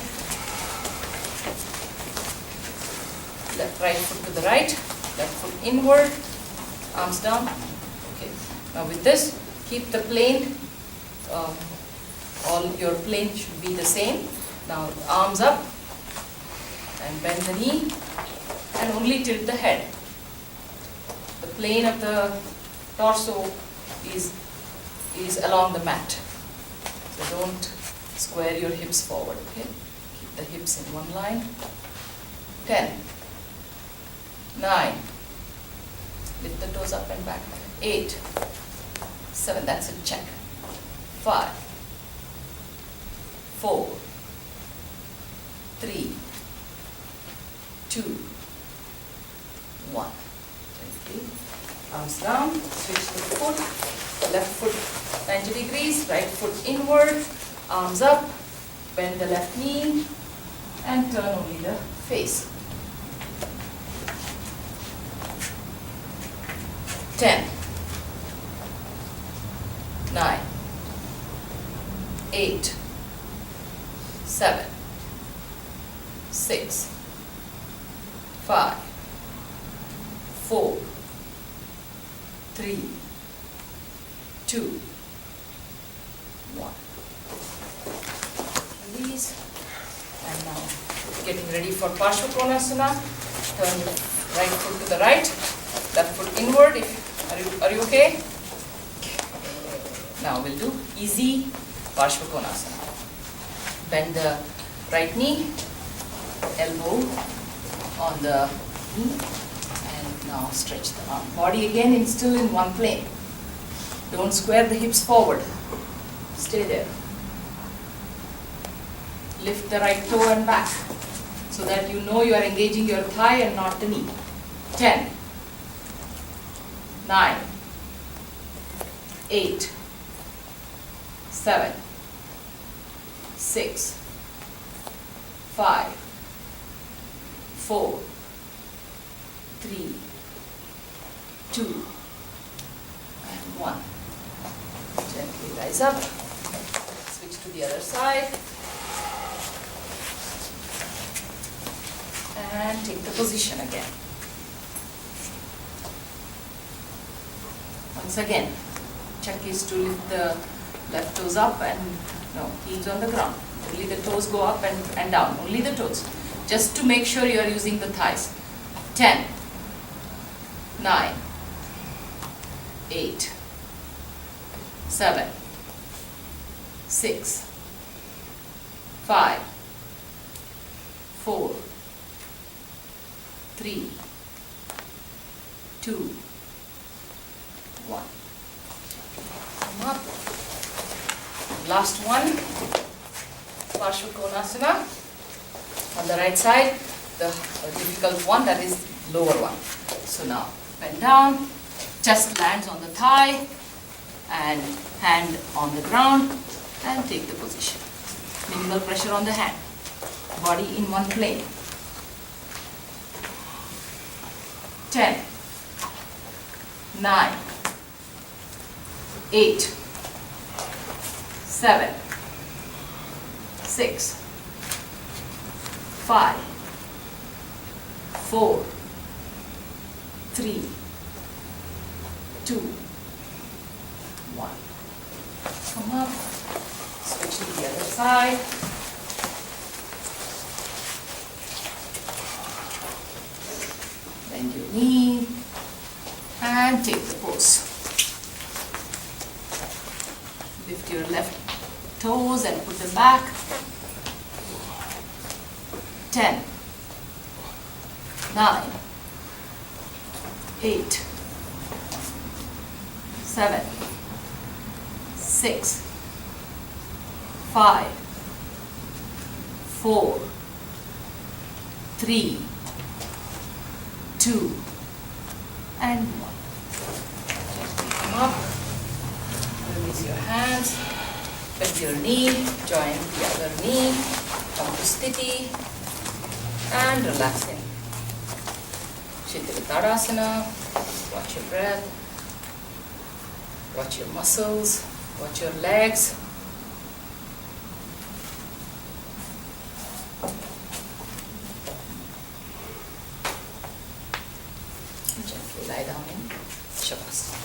Right foot to the right, left foot inward, arms down. Okay. Now with this, keep the plane, all your plane should be the same. Now arms up and bend the knee and only tilt the head. The plane of the torso is along the mat. So don't square your hips forward, okay? Keep the hips in one line. 10, 9, lift the toes up and back. 8, 7, that's a check. 5, 4, 3, 2, 1. Gently. Arms down, switch to the foot. Left foot 90 degrees, right foot inward, arms up, bend the left knee and turn only the face. 10, 9, 8, 7, 6, 5, 4, 3, 2, 1. Release. And now getting ready for Parshvakonasana. Turn your right foot to the right, left foot inward. Are you okay? Now we'll do easy Parshvakonasana. Bend the right knee, elbow on the knee, and now stretch the arm. Body again is still in one plane. Don't square the hips forward. Stay there. Lift the right toe and back so that you know you are engaging your thigh and not the knee. 10, 9, 8, 7, 6, 5, 4, 3, 2, and 1. Gently rise up. Switch to the other side. And take the position again. Once again, check is to lift the left toes up and no, heels on the ground. Only the toes go up and down, only the toes. Just to make sure you are using the thighs. 10, 9, 8, 7, 6, 5, 4, 3, 2, 1. Come up. Last one, Parshvakonasana. On the right side, the difficult one, that is lower one. So now, bend down, chest lands on the thigh, and hand on the ground, and take the position. Minimal pressure on the hand. Body in one plane. 10, 9, 8, 7, 6, 5, 4, 3, 2, 1. Come up, switch to the other side. Bend your knee and take the pose. Lift your left toes and put them back. 10, 9, 8, 7, 6, 5, 4, 3, 2, and 1. Gently come up, release your hands, bend your knee, join the other knee, come to sthiti, and relaxing. Tadasana, watch your breath, watch your muscles, watch your legs. Gently lie down in Shavasana.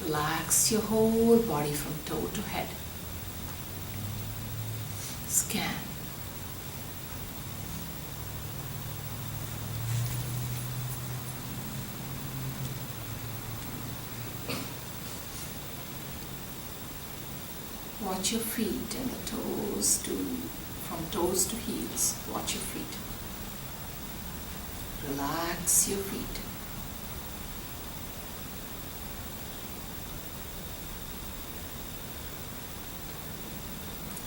Relax your whole body from toe to head. Scan. Watch your feet and the toes from toes to heels. Watch your feet. Relax your feet.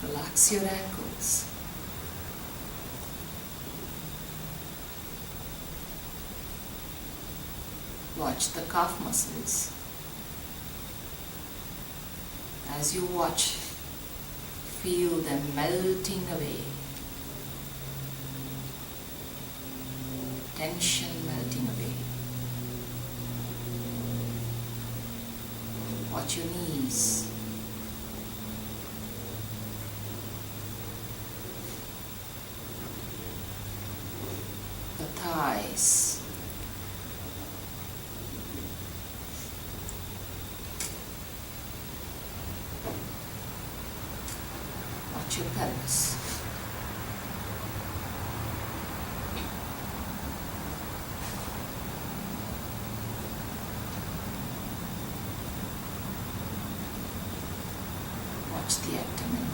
Relax your ankles. Watch the calf muscles. As you watch, feel them melting away. Tension melting away. Watch your knees. The thighs. Watch your pelvis. Watch the abdomen.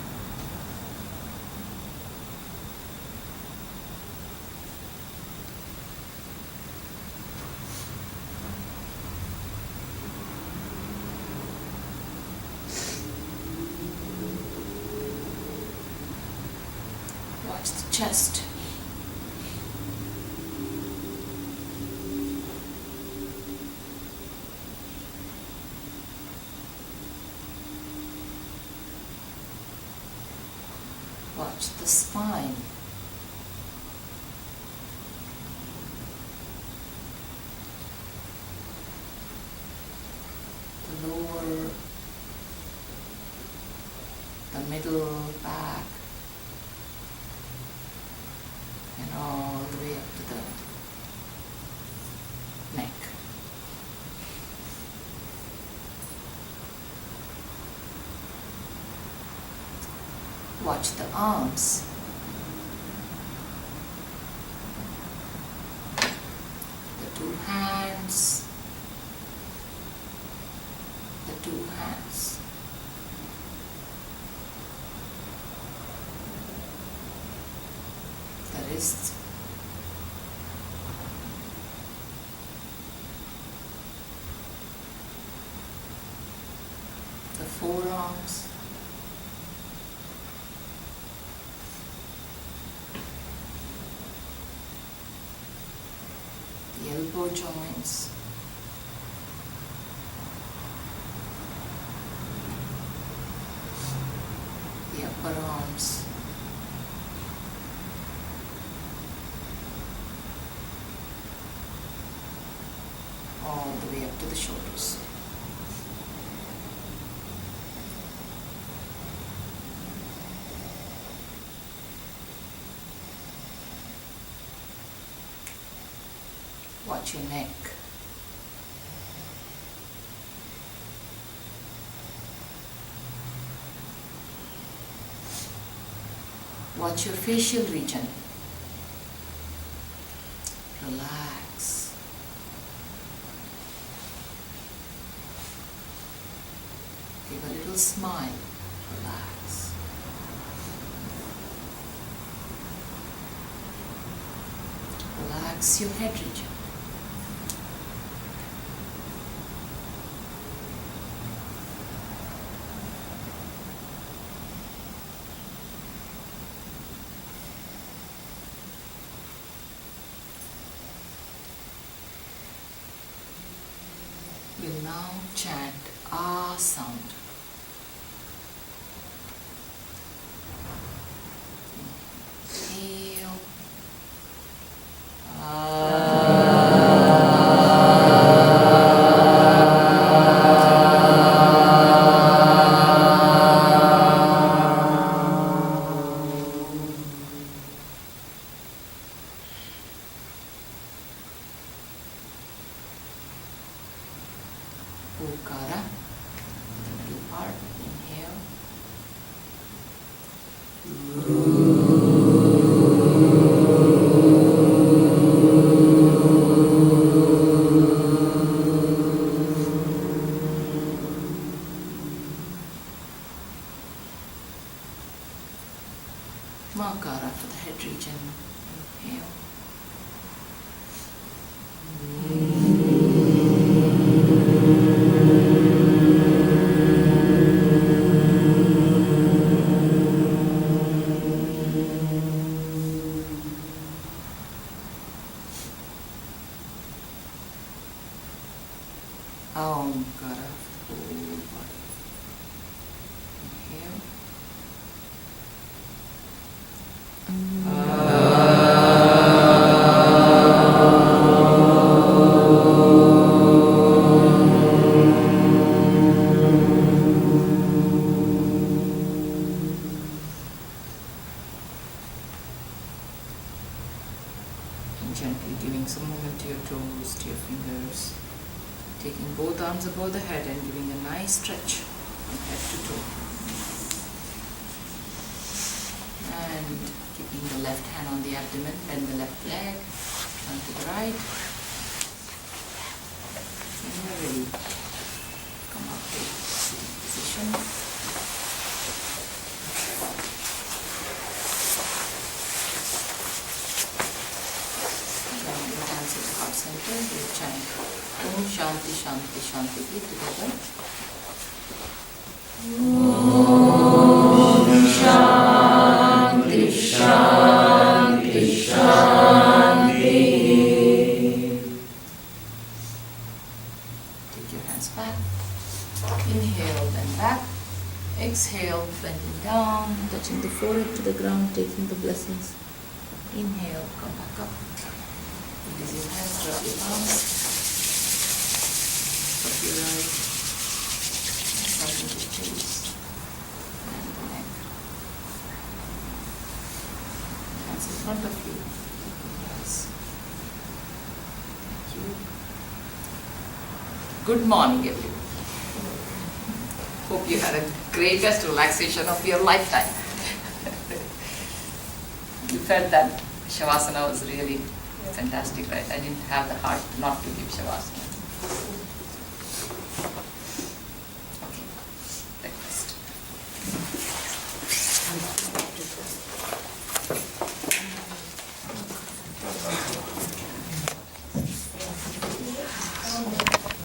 Watch the chest. Watch the spine. The lower, the middle, back, and all the way up to the neck. Watch the arms. The two hands. The two hands. The wrists. forearms, the elbow joints, the upper arms, all the way up to the shoulders. Watch your neck. Watch your facial region. Relax. Give a little smile. Relax. Relax your head region. We'll now chant Ah sound. Inhale. Okara, the middle part, inhale. Makara for the head region, inhale. Omkara for the whole body. Inhale. And gently giving some movement to your toes, to your fingers. Taking both arms above the head and giving a nice stretch from head to toe. And keeping the left hand on the abdomen, bend the left leg, turn to the right. When you're ready, come up to sitting position. Bring your hands at the heart center, we'll chant Om Shanti Shanti Shanti together. Om Shanti Shanti Shanti. Take your hands back. Inhale, bend back. Exhale, bending down, touching the forehead to the ground, taking the blessings. Inhale, come back up. Release your hands, drop your arms. Up your right, something to face, and the neck. Hands in front of you. Yes. Thank you. Good morning, everyone. Hope you had a greatest relaxation of your lifetime. You felt that Shavasana was really fantastic, right? I didn't have the heart not to give Shavasana.